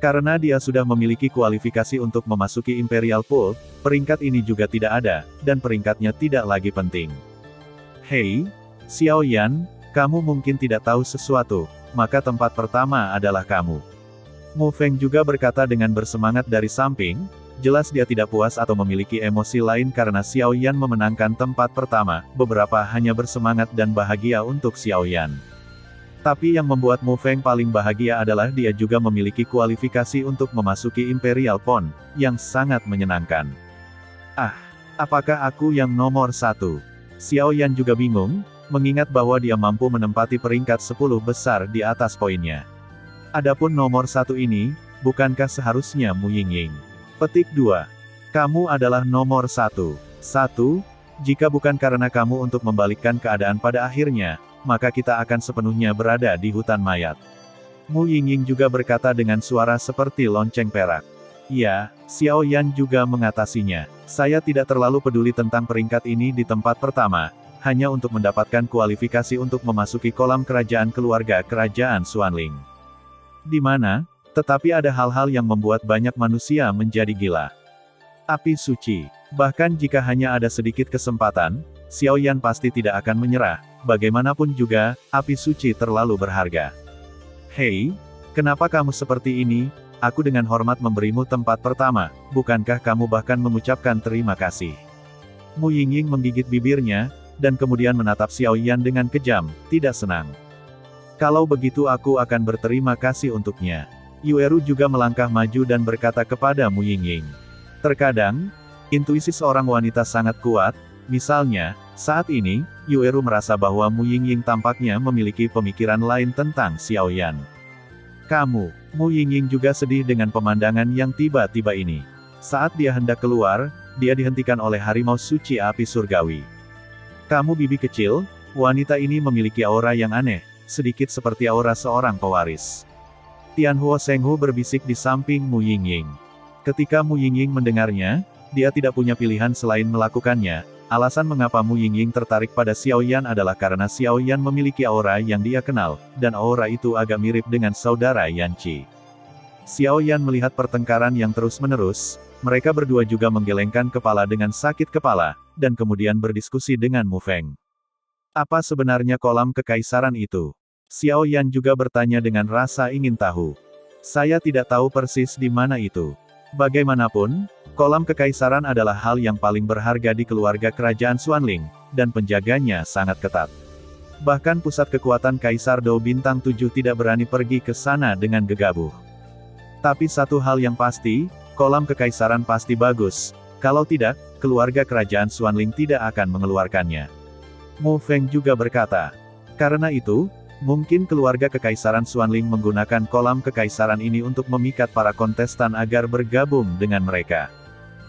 Karena dia sudah memiliki kualifikasi untuk memasuki Imperial Pool, peringkat ini juga tidak ada, dan peringkatnya tidak lagi penting. Hei, Xiao Yan, kamu mungkin tidak tahu sesuatu, maka tempat pertama adalah kamu. Mu Feng juga berkata dengan bersemangat dari samping. Jelas dia tidak puas atau memiliki emosi lain karena Xiao Yan memenangkan tempat pertama, beberapa hanya bersemangat dan bahagia untuk Xiao Yan. Tapi yang membuat Mu Feng paling bahagia adalah dia juga memiliki kualifikasi untuk memasuki Imperial Pond, yang sangat menyenangkan. Ah, apakah aku yang nomor 1? Xiao Yan juga bingung, mengingat bahwa dia mampu menempati peringkat 10 besar di atas poinnya. Adapun nomor 1 ini, bukankah seharusnya Mu Yingying? Petik 2. Kamu adalah nomor 1. 1. Jika bukan karena kamu untuk membalikkan keadaan pada akhirnya, maka kita akan sepenuhnya berada di hutan mayat. Mu Yingying juga berkata dengan suara seperti lonceng perak. Ya, Xiao Yan juga mengatasinya. Saya tidak terlalu peduli tentang peringkat ini di tempat pertama, hanya untuk mendapatkan kualifikasi untuk memasuki kolam kerajaan keluarga kerajaan Xuanling. Di mana? Tetapi ada hal-hal yang membuat banyak manusia menjadi gila. Api suci. Bahkan jika hanya ada sedikit kesempatan, Xiao Yan pasti tidak akan menyerah. Bagaimanapun juga, api suci terlalu berharga. Hei, kenapa kamu seperti ini? Aku dengan hormat memberimu tempat pertama, bukankah kamu bahkan mengucapkan terima kasih? Mu Yingying menggigit bibirnya, dan kemudian menatap Xiao Yan dengan kejam, tidak senang. Kalau begitu aku akan berterima kasih untuknya. Yueru juga melangkah maju dan berkata kepada Mu Yingying. Terkadang, intuisi seorang wanita sangat kuat, misalnya, saat ini, Yueru merasa bahwa Mu Yingying tampaknya memiliki pemikiran lain tentang Xiao Yan. Kamu, Mu Yingying juga sedih dengan pemandangan yang tiba-tiba ini. Saat dia hendak keluar, dia dihentikan oleh harimau suci api surgawi. Kamu bibi kecil, wanita ini memiliki aura yang aneh, sedikit seperti aura seorang pewaris. Tianhuo Shenghu berbisik di samping Mu Yingying. Ketika Mu Yingying mendengarnya, dia tidak punya pilihan selain melakukannya. Alasan mengapa Mu Yingying tertarik pada Xiao Yan adalah karena Xiao Yan memiliki aura yang dia kenal, dan aura itu agak mirip dengan saudara Yan Qi. Xiao Yan melihat pertengkaran yang terus-menerus, mereka berdua juga menggelengkan kepala dengan sakit kepala, dan kemudian berdiskusi dengan Mu Feng. Apa sebenarnya kolam kekaisaran itu? Xiao Yan juga bertanya dengan rasa ingin tahu. Saya tidak tahu persis di mana itu. Bagaimanapun, kolam kekaisaran adalah hal yang paling berharga di keluarga kerajaan Xuanling, dan penjaganya sangat ketat. Bahkan pusat kekuatan Kaisar Dou Bintang 7 tidak berani pergi ke sana dengan gegabah. Tapi satu hal yang pasti, kolam kekaisaran pasti bagus. Kalau tidak, keluarga kerajaan Xuanling tidak akan mengeluarkannya. Mu Feng juga berkata. Karena itu, mungkin keluarga kekaisaran Xuanling menggunakan kolam kekaisaran ini untuk memikat para kontestan agar bergabung dengan mereka.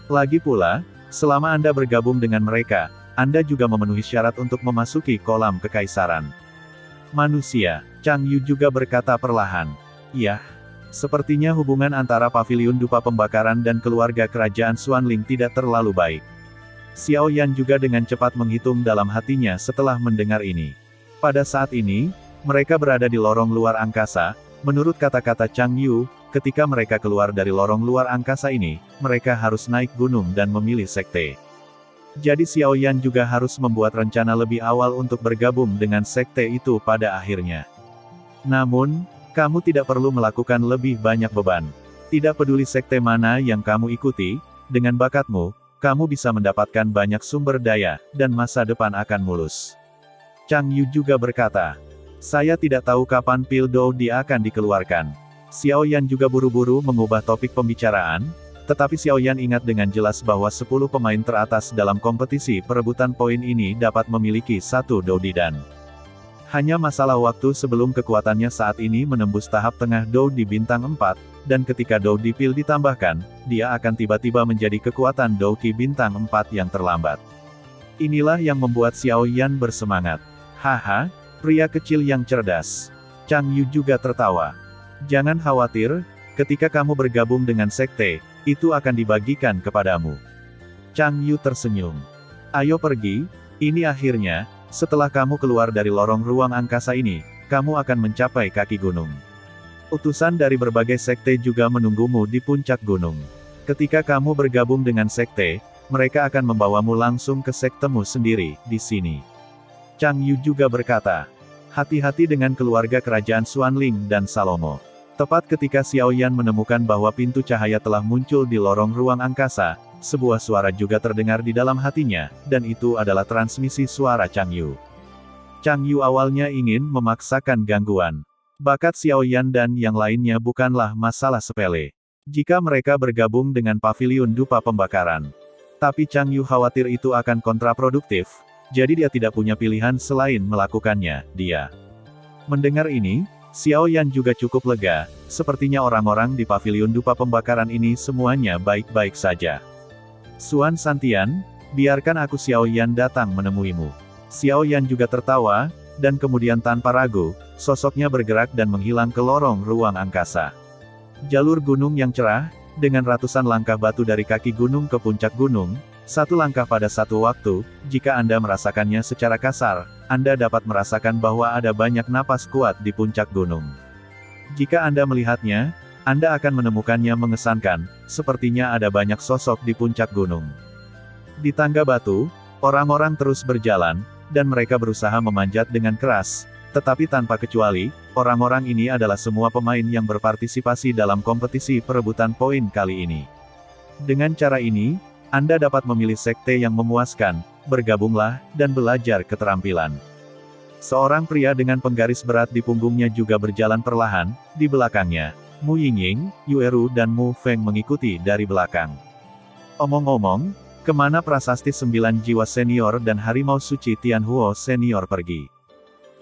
Lagi pula, selama Anda bergabung dengan mereka, Anda juga memenuhi syarat untuk memasuki kolam kekaisaran. Manusia, Chang Yu juga berkata perlahan. Iya, sepertinya hubungan antara paviliun dupa pembakaran dan keluarga kerajaan Xuanling tidak terlalu baik. Xiao Yan juga dengan cepat menghitung dalam hatinya setelah mendengar ini. Pada saat ini, mereka berada di lorong luar angkasa. Menurut kata-kata Chang Yu, ketika mereka keluar dari lorong luar angkasa ini, mereka harus naik gunung dan memilih sekte. Jadi Xiao Yan juga harus membuat rencana lebih awal untuk bergabung dengan sekte itu pada akhirnya. Namun, kamu tidak perlu melakukan lebih banyak beban. Tidak peduli sekte mana yang kamu ikuti, dengan bakatmu, kamu bisa mendapatkan banyak sumber daya, dan masa depan akan mulus. Chang Yu juga berkata. Saya tidak tahu kapan pil Dou Di akan dikeluarkan. Xiao Yan juga buru-buru mengubah topik pembicaraan, tetapi Xiao Yan ingat dengan jelas bahwa 10 pemain teratas dalam kompetisi perebutan poin ini dapat memiliki satu Dou Di dan hanya masalah waktu sebelum kekuatannya saat ini menembus tahap tengah Dou Di bintang 4, dan ketika Dou Di pil ditambahkan, dia akan tiba-tiba menjadi kekuatan Dou Qi bintang 4 yang terlambat. Inilah yang membuat Xiao Yan bersemangat. Haha. Pria kecil yang cerdas. Chang Yu juga tertawa. Jangan khawatir, ketika kamu bergabung dengan sekte, itu akan dibagikan kepadamu. Chang Yu tersenyum. Ayo pergi, Ini akhirnya, setelah kamu keluar dari lorong ruang angkasa ini, kamu akan mencapai kaki gunung. Utusan dari berbagai sekte juga menunggumu di puncak gunung. Ketika kamu bergabung dengan sekte, mereka akan membawamu langsung ke sektemu sendiri, di sini. Chang Yu juga berkata, hati-hati dengan keluarga kerajaan Xuanling dan Salomo. Tepat ketika Xiao Yan menemukan bahwa pintu cahaya telah muncul di lorong ruang angkasa, sebuah suara juga terdengar di dalam hatinya, dan itu adalah transmisi suara Chang Yu. Chang Yu awalnya ingin memaksakan gangguan. Bakat Xiao Yan dan yang lainnya bukanlah masalah sepele. Jika mereka bergabung dengan paviliun dupa pembakaran. Tapi Chang Yu khawatir itu akan kontraproduktif, jadi dia tidak punya pilihan selain melakukannya, dia. Mendengar ini, Xiao Yan juga cukup lega, sepertinya orang-orang di paviliun dupa pembakaran ini semuanya baik-baik saja. Xuan Santian, biarkan aku Xiao Yan datang menemuimu. Xiao Yan juga tertawa, dan kemudian tanpa ragu, sosoknya bergerak dan menghilang ke lorong ruang angkasa. Jalur gunung yang cerah, dengan ratusan langkah batu dari kaki gunung ke puncak gunung, satu langkah pada satu waktu, jika Anda merasakannya secara kasar, Anda dapat merasakan bahwa ada banyak napas kuat di puncak gunung. Jika Anda melihatnya, Anda akan menemukannya mengesankan, sepertinya ada banyak sosok di puncak gunung. Di tangga batu, orang-orang terus berjalan, dan mereka berusaha memanjat dengan keras, tetapi tanpa kecuali, orang-orang ini adalah semua pemain yang berpartisipasi dalam kompetisi perebutan poin kali ini. Dengan cara ini, Anda dapat memilih sekte yang memuaskan, bergabunglah, dan belajar keterampilan. Seorang pria dengan penggaris berat di punggungnya juga berjalan perlahan, di belakangnya, Mu Yingying, Yu Eru dan Mu Feng mengikuti dari belakang. Omong-omong, kemana prasasti 9 jiwa senior dan harimau suci Tianhuo senior pergi?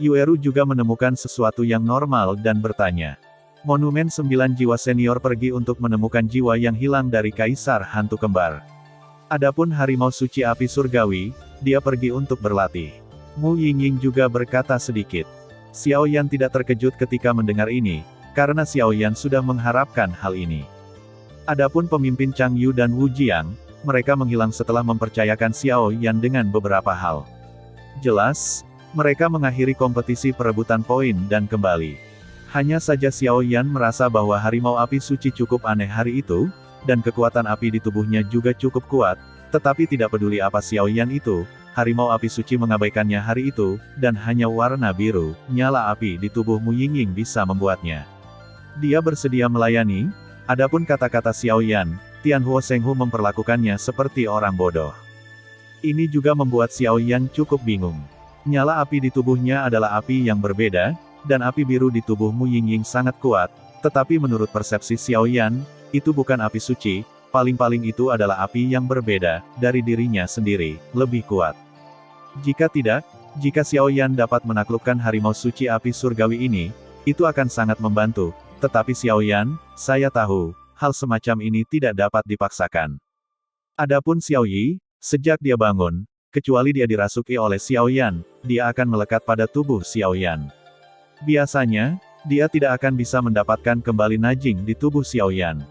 Yu Eru juga menemukan sesuatu yang normal dan bertanya. Monumen 9 jiwa senior pergi untuk menemukan jiwa yang hilang dari Kaisar Hantu Kembar. Adapun harimau suci api surgawi, dia pergi untuk berlatih. Mu Yingying juga berkata sedikit. Xiao Yan tidak terkejut ketika mendengar ini, karena Xiao Yan sudah mengharapkan hal ini. Adapun pemimpin Chang Yu dan Wu Jiang, mereka menghilang setelah mempercayakan Xiao Yan dengan beberapa hal. Jelas, mereka mengakhiri kompetisi perebutan poin dan kembali. Hanya saja Xiao Yan merasa bahwa harimau api suci cukup aneh hari itu, dan kekuatan api di tubuhnya juga cukup kuat, tetapi tidak peduli apa Xiao Yan itu, harimau api suci mengabaikannya hari itu, dan hanya warna biru, nyala api di tubuh Mu Yingying bisa membuatnya. Dia bersedia melayani, adapun kata-kata Xiao Yan, Tianhuo Shenghu memperlakukannya seperti orang bodoh. Ini juga membuat Xiao Yan cukup bingung. Nyala api di tubuhnya adalah api yang berbeda, dan api biru di tubuh Mu Yingying sangat kuat, tetapi menurut persepsi Xiao Yan, itu bukan api suci, paling-paling itu adalah api yang berbeda, dari dirinya sendiri, lebih kuat. Jika tidak, jika Xiao Yan dapat menaklukkan harimau suci api surgawi ini, itu akan sangat membantu, tetapi Xiao Yan, saya tahu, hal semacam ini tidak dapat dipaksakan. Adapun Xiao Yi, sejak dia bangun, kecuali dia dirasuki oleh Xiao Yan, dia akan melekat pada tubuh Xiao Yan. Biasanya, dia tidak akan bisa mendapatkan kembali Najing di tubuh Xiao Yan.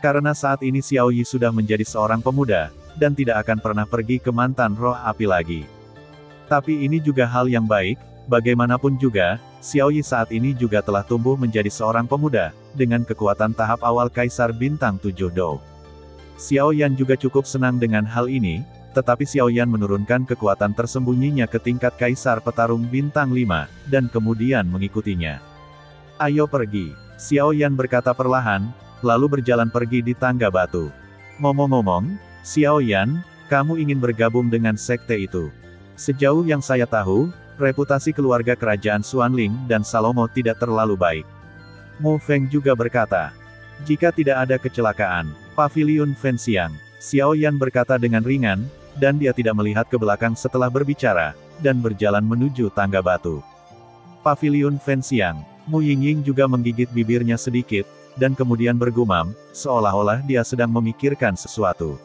Karena saat ini Xiao Yi sudah menjadi seorang pemuda, dan tidak akan pernah pergi ke mantan roh api lagi. Tapi ini juga hal yang baik, bagaimanapun juga, Xiao Yi saat ini juga telah tumbuh menjadi seorang pemuda, dengan kekuatan tahap awal Kaisar Bintang 7 Dou. Xiao Yan juga cukup senang dengan hal ini, tetapi Xiao Yan menurunkan kekuatan tersembunyinya ke tingkat Kaisar Petarung Bintang 5, dan kemudian mengikutinya. Ayo pergi, Xiao Yan berkata perlahan, lalu berjalan pergi di tangga batu. Ngomong-ngomong, Xiao Yan, kamu ingin bergabung dengan sekte itu. Sejauh yang saya tahu, reputasi keluarga kerajaan Xuanling dan Salomo tidak terlalu baik. Mu Feng juga berkata, jika tidak ada kecelakaan, paviliun Fenxiang, Xiao Yan berkata dengan ringan, dan dia tidak melihat ke belakang setelah berbicara, dan berjalan menuju tangga batu. Paviliun Fenxiang, Mu Yingying juga menggigit bibirnya sedikit, dan kemudian bergumam, seolah-olah dia sedang memikirkan sesuatu.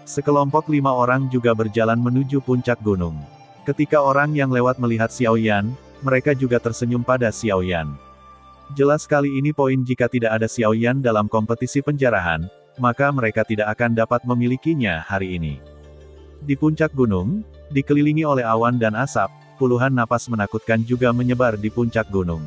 Sekelompok 5 orang juga berjalan menuju puncak gunung. Ketika orang yang lewat melihat Xiao Yan, mereka juga tersenyum pada Xiao Yan. Jelas kali ini poin jika tidak ada Xiao Yan dalam kompetisi penjarahan, maka mereka tidak akan dapat memilikinya hari ini. Di puncak gunung, Dikelilingi oleh awan dan asap, puluhan napas menakutkan juga menyebar di puncak gunung.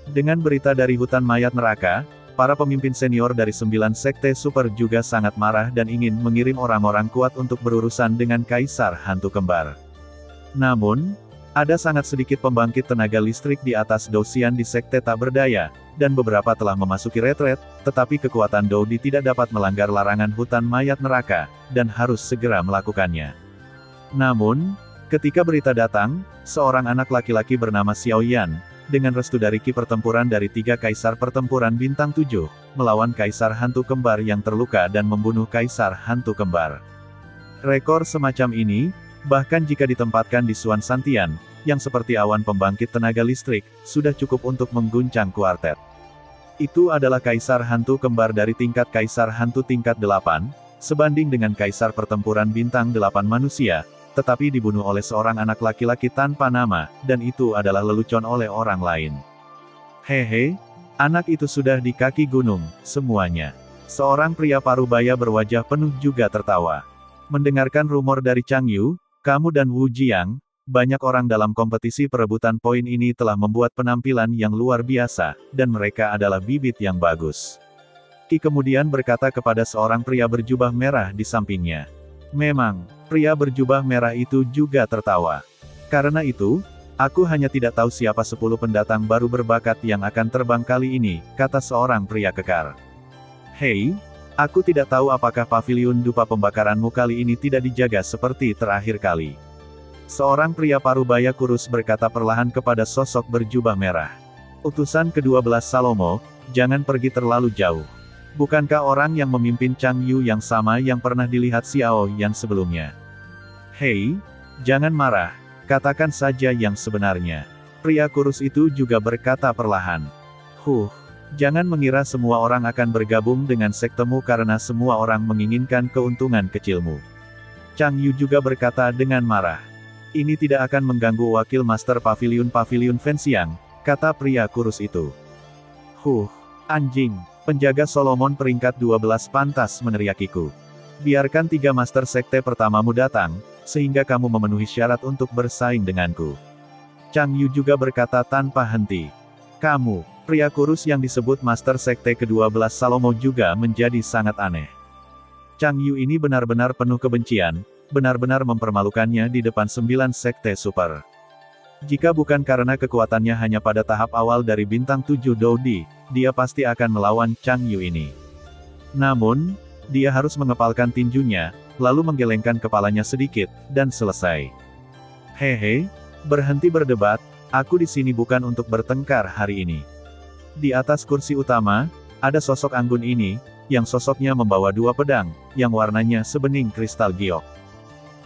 Dengan berita dari hutan mayat neraka, para pemimpin senior dari 9 sekte super juga sangat marah dan ingin mengirim orang-orang kuat untuk berurusan dengan Kaisar Hantu Kembar. Namun, ada sangat sedikit pembangkit tenaga listrik di atas Dousian di sekte tak berdaya, dan beberapa telah memasuki retret, tetapi kekuatan Doudi tidak dapat melanggar larangan hutan mayat neraka, dan harus segera melakukannya. Namun, ketika berita datang, seorang anak laki-laki bernama Xiao Yan, dengan restu dari Ki pertempuran dari 3 Kaisar Pertempuran Bintang 7, melawan Kaisar Hantu Kembar yang terluka dan membunuh Kaisar Hantu Kembar. Rekor semacam ini, bahkan jika ditempatkan di Suan Santian, yang seperti awan pembangkit tenaga listrik, sudah cukup untuk mengguncang kuartet. Itu adalah Kaisar Hantu Kembar dari tingkat Kaisar Hantu tingkat 8, sebanding dengan Kaisar Pertempuran Bintang 8 manusia, tetapi dibunuh oleh seorang anak laki-laki tanpa nama, dan itu adalah lelucon oleh orang lain. Hehe, anak itu sudah di kaki gunung, semuanya. Seorang pria parubaya berwajah penuh juga tertawa. Mendengarkan rumor dari Chang Yu, kamu dan Wu Jiang, banyak orang dalam kompetisi perebutan poin ini telah membuat penampilan yang luar biasa, dan mereka adalah bibit yang bagus. Ki kemudian berkata kepada seorang pria berjubah merah di sampingnya. Memang, pria berjubah merah itu juga tertawa. Karena itu, aku hanya tidak tahu siapa 10 pendatang baru berbakat yang akan terbang kali ini, kata seorang pria kekar. Hei, aku tidak tahu apakah pavilion dupa pembakaranmu kali ini tidak dijaga seperti terakhir kali. Seorang pria parubaya kurus berkata perlahan kepada sosok berjubah merah. Utusan ke-12 Salomo, jangan pergi terlalu jauh. Bukankah orang yang memimpin Chang Yu yang sama yang pernah dilihat Xiao Yan sebelumnya? Hei, jangan marah, katakan saja yang sebenarnya. Pria kurus itu juga berkata perlahan. Jangan mengira semua orang akan bergabung dengan sektemu karena semua orang menginginkan keuntungan kecilmu. Chang Yu juga berkata dengan marah. Ini tidak akan mengganggu wakil master pavilion Fenxiang, kata pria kurus itu. Anjing. Penjaga Solomon peringkat 12 pantas meneriakiku. Biarkan 3 master sekte pertamamu datang, sehingga kamu memenuhi syarat untuk bersaing denganku. Chang Yu juga berkata tanpa henti. Kamu, pria kurus yang disebut master sekte ke-12 Salomo juga menjadi sangat aneh. Chang Yu ini benar-benar penuh kebencian, benar-benar mempermalukannya di depan 9 sekte super. Jika bukan karena kekuatannya hanya pada tahap awal dari bintang 7 Doudi, dia pasti akan melawan Chang Yu ini. Namun, dia harus mengepalkan tinjunya, lalu menggelengkan kepalanya sedikit, dan selesai. Hehe, berhenti berdebat, aku di sini bukan untuk bertengkar hari ini. Di atas kursi utama, ada sosok anggun ini, yang sosoknya membawa 2 pedang, yang warnanya sebening kristal giok.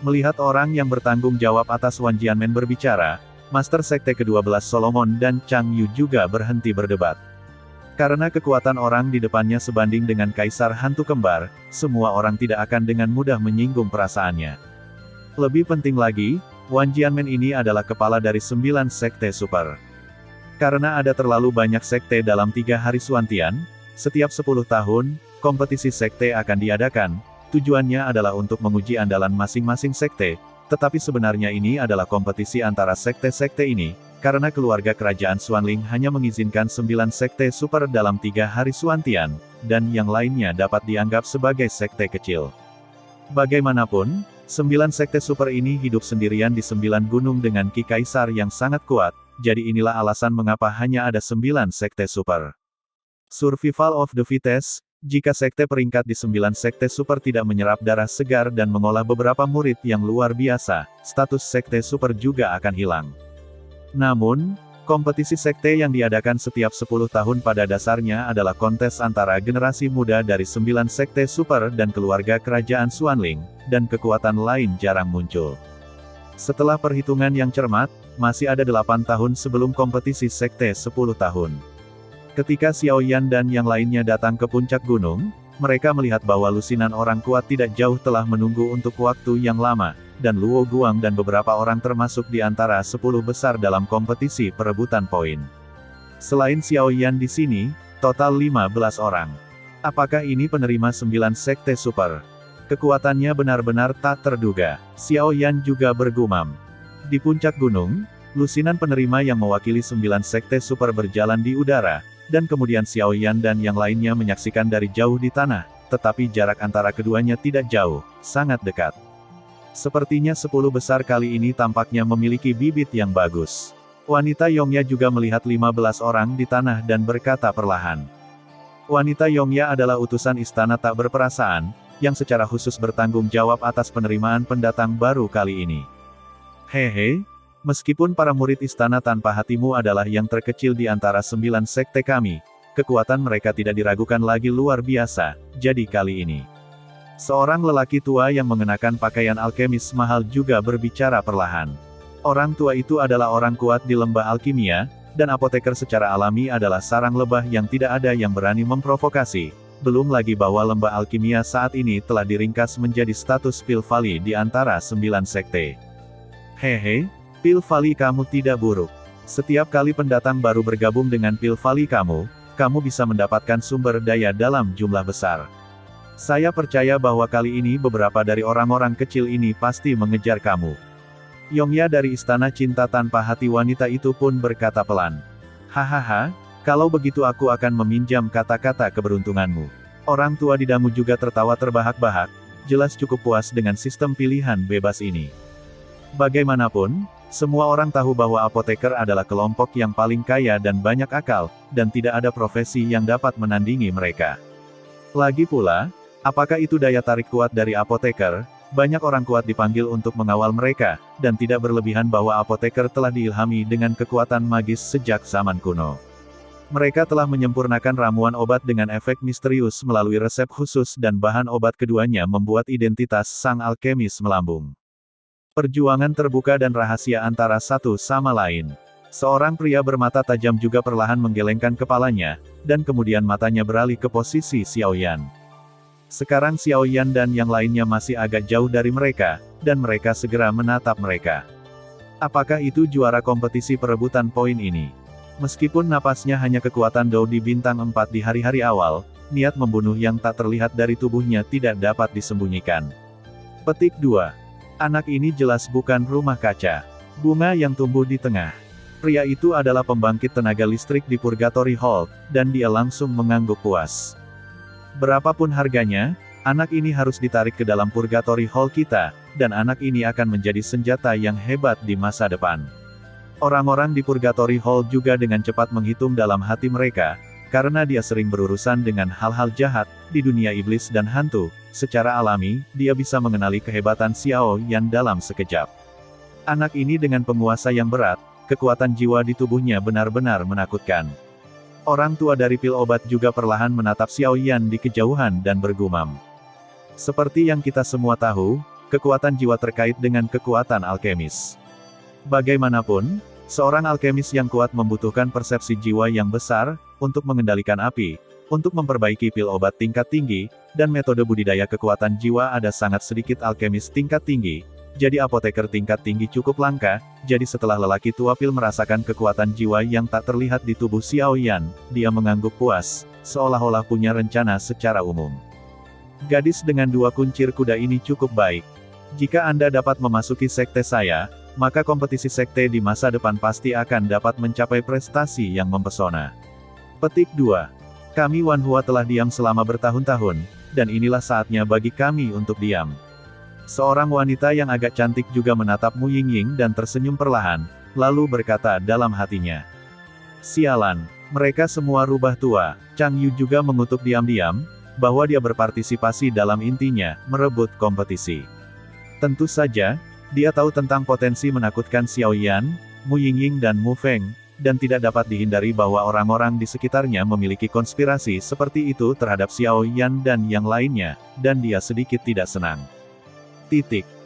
Melihat orang yang bertanggung jawab atas Wan Jianmen berbicara, Master Sekte ke-12 Solomon dan Chang Yu juga berhenti berdebat. Karena kekuatan orang di depannya sebanding dengan Kaisar Hantu Kembar, semua orang tidak akan dengan mudah menyinggung perasaannya. Lebih penting lagi, Wan Jianmen ini adalah kepala dari 9 sekte super. Karena ada terlalu banyak sekte dalam 3 hari Suantian, setiap 10 tahun, kompetisi sekte akan diadakan, tujuannya adalah untuk menguji andalan masing-masing sekte, tetapi sebenarnya ini adalah kompetisi antara sekte-sekte ini, karena keluarga kerajaan Xuanling hanya mengizinkan 9 sekte super dalam 3 hari Suantian, dan yang lainnya dapat dianggap sebagai sekte kecil. Bagaimanapun, 9 sekte super ini hidup sendirian di 9 gunung dengan Ki Kaisar yang sangat kuat, jadi inilah alasan mengapa hanya ada 9 sekte super. Survival of the fittest, jika sekte peringkat di 9 sekte super tidak menyerap darah segar dan mengolah beberapa murid yang luar biasa, status sekte super juga akan hilang. Namun, kompetisi sekte yang diadakan setiap 10 tahun pada dasarnya adalah kontes antara generasi muda dari 9 sekte super dan keluarga kerajaan Xuanling, dan kekuatan lain jarang muncul. Setelah perhitungan yang cermat, masih ada 8 tahun sebelum kompetisi sekte 10 tahun. Ketika Xiao Yan dan yang lainnya datang ke puncak gunung, mereka melihat bahwa lusinan orang kuat tidak jauh telah menunggu untuk waktu yang lama, dan Luo Guang dan beberapa orang termasuk di antara 10 besar dalam kompetisi perebutan poin. Selain Xiao Yan di sini, total 15 orang. Apakah ini penerima 9 sekte super? Kekuatannya benar-benar tak terduga. Xiao Yan juga bergumam. Di puncak gunung, lusinan penerima yang mewakili 9 sekte super berjalan di udara, dan kemudian Xiao Yan dan yang lainnya menyaksikan dari jauh di tanah, tetapi jarak antara keduanya tidak jauh, sangat dekat. Sepertinya 10 besar kali ini tampaknya memiliki bibit yang bagus. Wanita Yongya juga melihat 15 orang di tanah dan berkata perlahan. Wanita Yongya adalah utusan istana tak berperasaan, yang secara khusus bertanggung jawab atas penerimaan pendatang baru kali ini. Hehe, meskipun para murid istana tanpa hatimu adalah yang terkecil di antara 9 sekte kami, kekuatan mereka tidak diragukan lagi luar biasa, jadi kali ini. Seorang lelaki tua yang mengenakan pakaian alkemis mahal juga berbicara perlahan. Orang tua itu adalah orang kuat di lembah alkimia, dan apoteker secara alami adalah sarang lebah yang tidak ada yang berani memprovokasi. Belum lagi bahwa lembah alkimia saat ini telah diringkas menjadi status Pil Valley di antara 9 sekte. Hehe, Pil Valley kamu tidak buruk. Setiap kali pendatang baru bergabung dengan Pil Valley kamu bisa mendapatkan sumber daya dalam jumlah besar. Saya percaya bahwa kali ini beberapa dari orang-orang kecil ini pasti mengejar kamu. Yongya dari Istana Cinta Tanpa Hati wanita itu pun berkata pelan. Hahaha, kalau begitu aku akan meminjam kata-kata keberuntunganmu. Orang tua di Damu juga tertawa terbahak-bahak, jelas cukup puas dengan sistem pilihan bebas ini. Bagaimanapun, semua orang tahu bahwa apoteker adalah kelompok yang paling kaya dan banyak akal, dan tidak ada profesi yang dapat menandingi mereka. Lagi pula, apakah itu daya tarik kuat dari apoteker? Banyak orang kuat dipanggil untuk mengawal mereka, dan tidak berlebihan bahwa apoteker telah diilhami dengan kekuatan magis sejak zaman kuno. Mereka telah menyempurnakan ramuan obat dengan efek misterius melalui resep khusus dan bahan obat keduanya membuat identitas sang alkemis melambung. Perjuangan terbuka dan rahasia antara satu sama lain. Seorang pria bermata tajam juga perlahan menggelengkan kepalanya, dan kemudian matanya beralih ke posisi Xiao Yan. Sekarang Xiao Yan dan yang lainnya masih agak jauh dari mereka, dan mereka segera menatap mereka. Apakah itu juara kompetisi perebutan poin ini? Meskipun napasnya hanya kekuatan Dao di bintang 4 di hari-hari awal, niat membunuh yang tak terlihat dari tubuhnya tidak dapat disembunyikan. Petik 2. Anak ini jelas bukan rumah kaca. Bunga yang tumbuh di tengah. Pria itu adalah pembangkit tenaga listrik di Purgatory Hall, dan dia langsung mengangguk puas. Berapapun harganya, anak ini harus ditarik ke dalam Purgatory Hall kita, dan anak ini akan menjadi senjata yang hebat di masa depan. Orang-orang di Purgatory Hall juga dengan cepat menghitung dalam hati mereka, karena dia sering berurusan dengan hal-hal jahat, di dunia iblis dan hantu, secara alami, dia bisa mengenali kehebatan Xiao Yan dalam sekejap. Anak ini dengan penguasa yang berat, kekuatan jiwa di tubuhnya benar-benar menakutkan. Orang tua dari pil obat juga perlahan menatap Xiao Yan di kejauhan dan bergumam. Seperti yang kita semua tahu, kekuatan jiwa terkait dengan kekuatan alkemis. Bagaimanapun, seorang alkemis yang kuat membutuhkan persepsi jiwa yang besar, untuk mengendalikan api, untuk memperbaiki pil obat tingkat tinggi, dan metode budidaya kekuatan jiwa ada sangat sedikit alkemis tingkat tinggi, jadi apoteker tingkat tinggi cukup langka, jadi setelah lelaki tua pil merasakan kekuatan jiwa yang tak terlihat di tubuh Xiao Yan, dia mengangguk puas, seolah-olah punya rencana secara umum. Gadis dengan 2 kuncir kuda ini cukup baik. Jika Anda dapat memasuki sekte saya, maka kompetisi sekte di masa depan pasti akan dapat mencapai prestasi yang mempesona. Petik 2. Kami Wanhua telah diam selama bertahun-tahun, dan inilah saatnya bagi kami untuk diam. Seorang wanita yang agak cantik juga menatap Mu Yingying dan tersenyum perlahan, lalu berkata dalam hatinya. Sialan, mereka semua rubah tua. Chang Yu juga mengutuk diam-diam, bahwa dia berpartisipasi dalam intinya, merebut kompetisi. Tentu saja, dia tahu tentang potensi menakutkan Xiao Yan, Mu Yingying dan Mu Feng, dan tidak dapat dihindari bahwa orang-orang di sekitarnya memiliki konspirasi seperti itu terhadap Xiao Yan dan yang lainnya, dan dia sedikit tidak senang.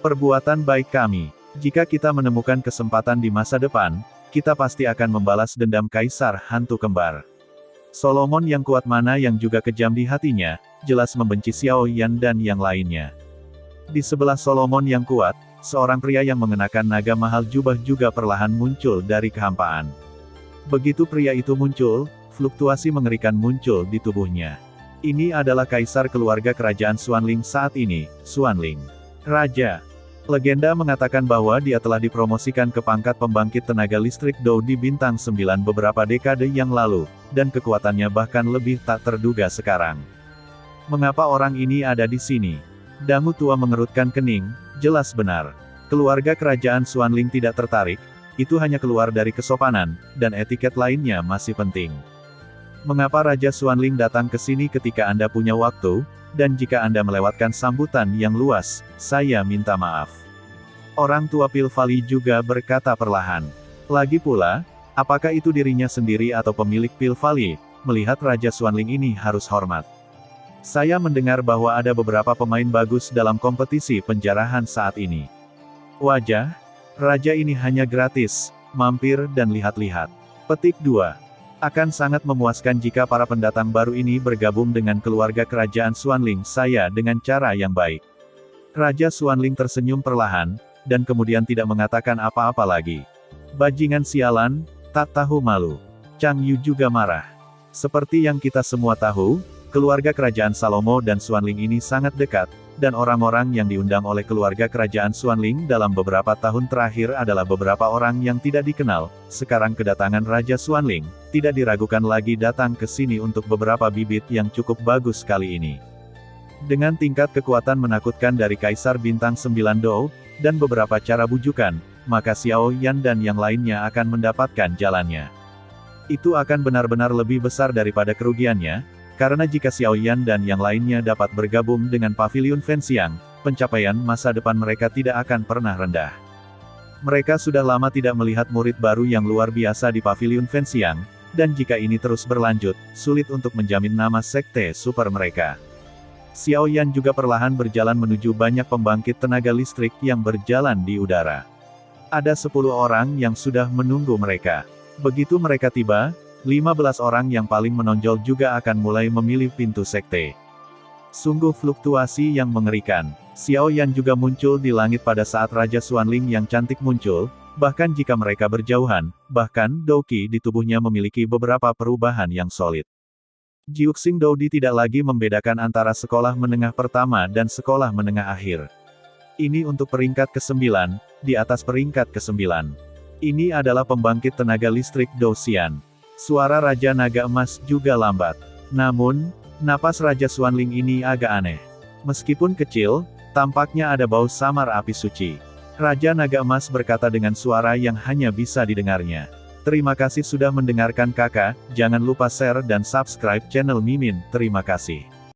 Perbuatan baik kami. Jika kita menemukan kesempatan di masa depan, kita pasti akan membalas dendam Kaisar Hantu Kembar. Solomon yang kuat mana yang juga kejam di hatinya, jelas membenci Xiao Yan dan yang lainnya. Di sebelah Solomon yang kuat, seorang pria yang mengenakan naga mahal jubah juga perlahan muncul dari kehampaan. Begitu pria itu muncul, fluktuasi mengerikan muncul di tubuhnya. Ini adalah kaisar keluarga kerajaan Xuanling saat ini, Xuanling. Raja. Legenda mengatakan bahwa dia telah dipromosikan ke pangkat pembangkit tenaga listrik Dou di Bintang 9 beberapa dekade yang lalu, dan kekuatannya bahkan lebih tak terduga sekarang. Mengapa orang ini ada di sini? Dangu tua mengerutkan kening, jelas benar. Keluarga kerajaan Xuanling tidak tertarik, itu hanya keluar dari kesopanan, dan etiket lainnya masih penting. Mengapa Raja Xuanling datang ke sini ketika Anda punya waktu? Dan jika Anda melewatkan sambutan yang luas, saya minta maaf. Orang tua Pil Valley juga berkata perlahan. Lagi pula, apakah itu dirinya sendiri atau pemilik Pil Valley, melihat Raja Xuanling ini harus hormat. Saya mendengar bahwa ada beberapa pemain bagus dalam kompetisi penjarahan saat ini. Wajah, Raja ini hanya gratis, mampir dan lihat-lihat. Petik 2. Akan sangat memuaskan jika para pendatang baru ini bergabung dengan keluarga kerajaan Xuanling saya dengan cara yang baik. Raja Xuanling tersenyum perlahan, dan kemudian tidak mengatakan apa-apa lagi. Bajingan sialan, tak tahu malu. Chang Yu juga marah. Seperti yang kita semua tahu, keluarga kerajaan Salomo dan Xuanling ini sangat dekat, dan orang-orang yang diundang oleh keluarga kerajaan Xuanling dalam beberapa tahun terakhir adalah beberapa orang yang tidak dikenal. Sekarang kedatangan Raja Xuanling, tidak diragukan lagi datang ke sini untuk beberapa bibit yang cukup bagus kali ini. Dengan tingkat kekuatan menakutkan dari Kaisar Bintang 9 Dou, dan beberapa cara bujukan, maka Xiao Yan dan yang lainnya akan mendapatkan jalannya. Itu akan benar-benar lebih besar daripada kerugiannya, karena jika Xiao Yan dan yang lainnya dapat bergabung dengan Paviliun Fenxiang, pencapaian masa depan mereka tidak akan pernah rendah. Mereka sudah lama tidak melihat murid baru yang luar biasa di Paviliun Fenxiang, dan jika ini terus berlanjut, sulit untuk menjamin nama sekte super mereka. Xiao Yan juga perlahan berjalan menuju banyak pembangkit tenaga listrik yang berjalan di udara. Ada 10 orang yang sudah menunggu mereka. Begitu mereka tiba, 15 orang yang paling menonjol juga akan mulai memilih pintu sekte. Sungguh fluktuasi yang mengerikan. Xiao Yan juga muncul di langit pada saat Raja Xuanling yang cantik muncul, bahkan jika mereka berjauhan, bahkan Douqi di tubuhnya memiliki beberapa perubahan yang solid. Jiuxing Doudi tidak lagi membedakan antara sekolah menengah pertama dan sekolah menengah akhir. Ini untuk peringkat ke-9, di atas peringkat ke-9. Ini adalah pembangkit tenaga listrik Dou Xian. Suara Raja Naga Emas juga lambat. Namun, napas Raja Xuanling ini agak aneh. Meskipun kecil, tampaknya ada bau samar api suci. Raja Naga Emas berkata dengan suara yang hanya bisa didengarnya. Terima kasih sudah mendengarkan kakak, jangan lupa share dan subscribe channel Mimin, terima kasih.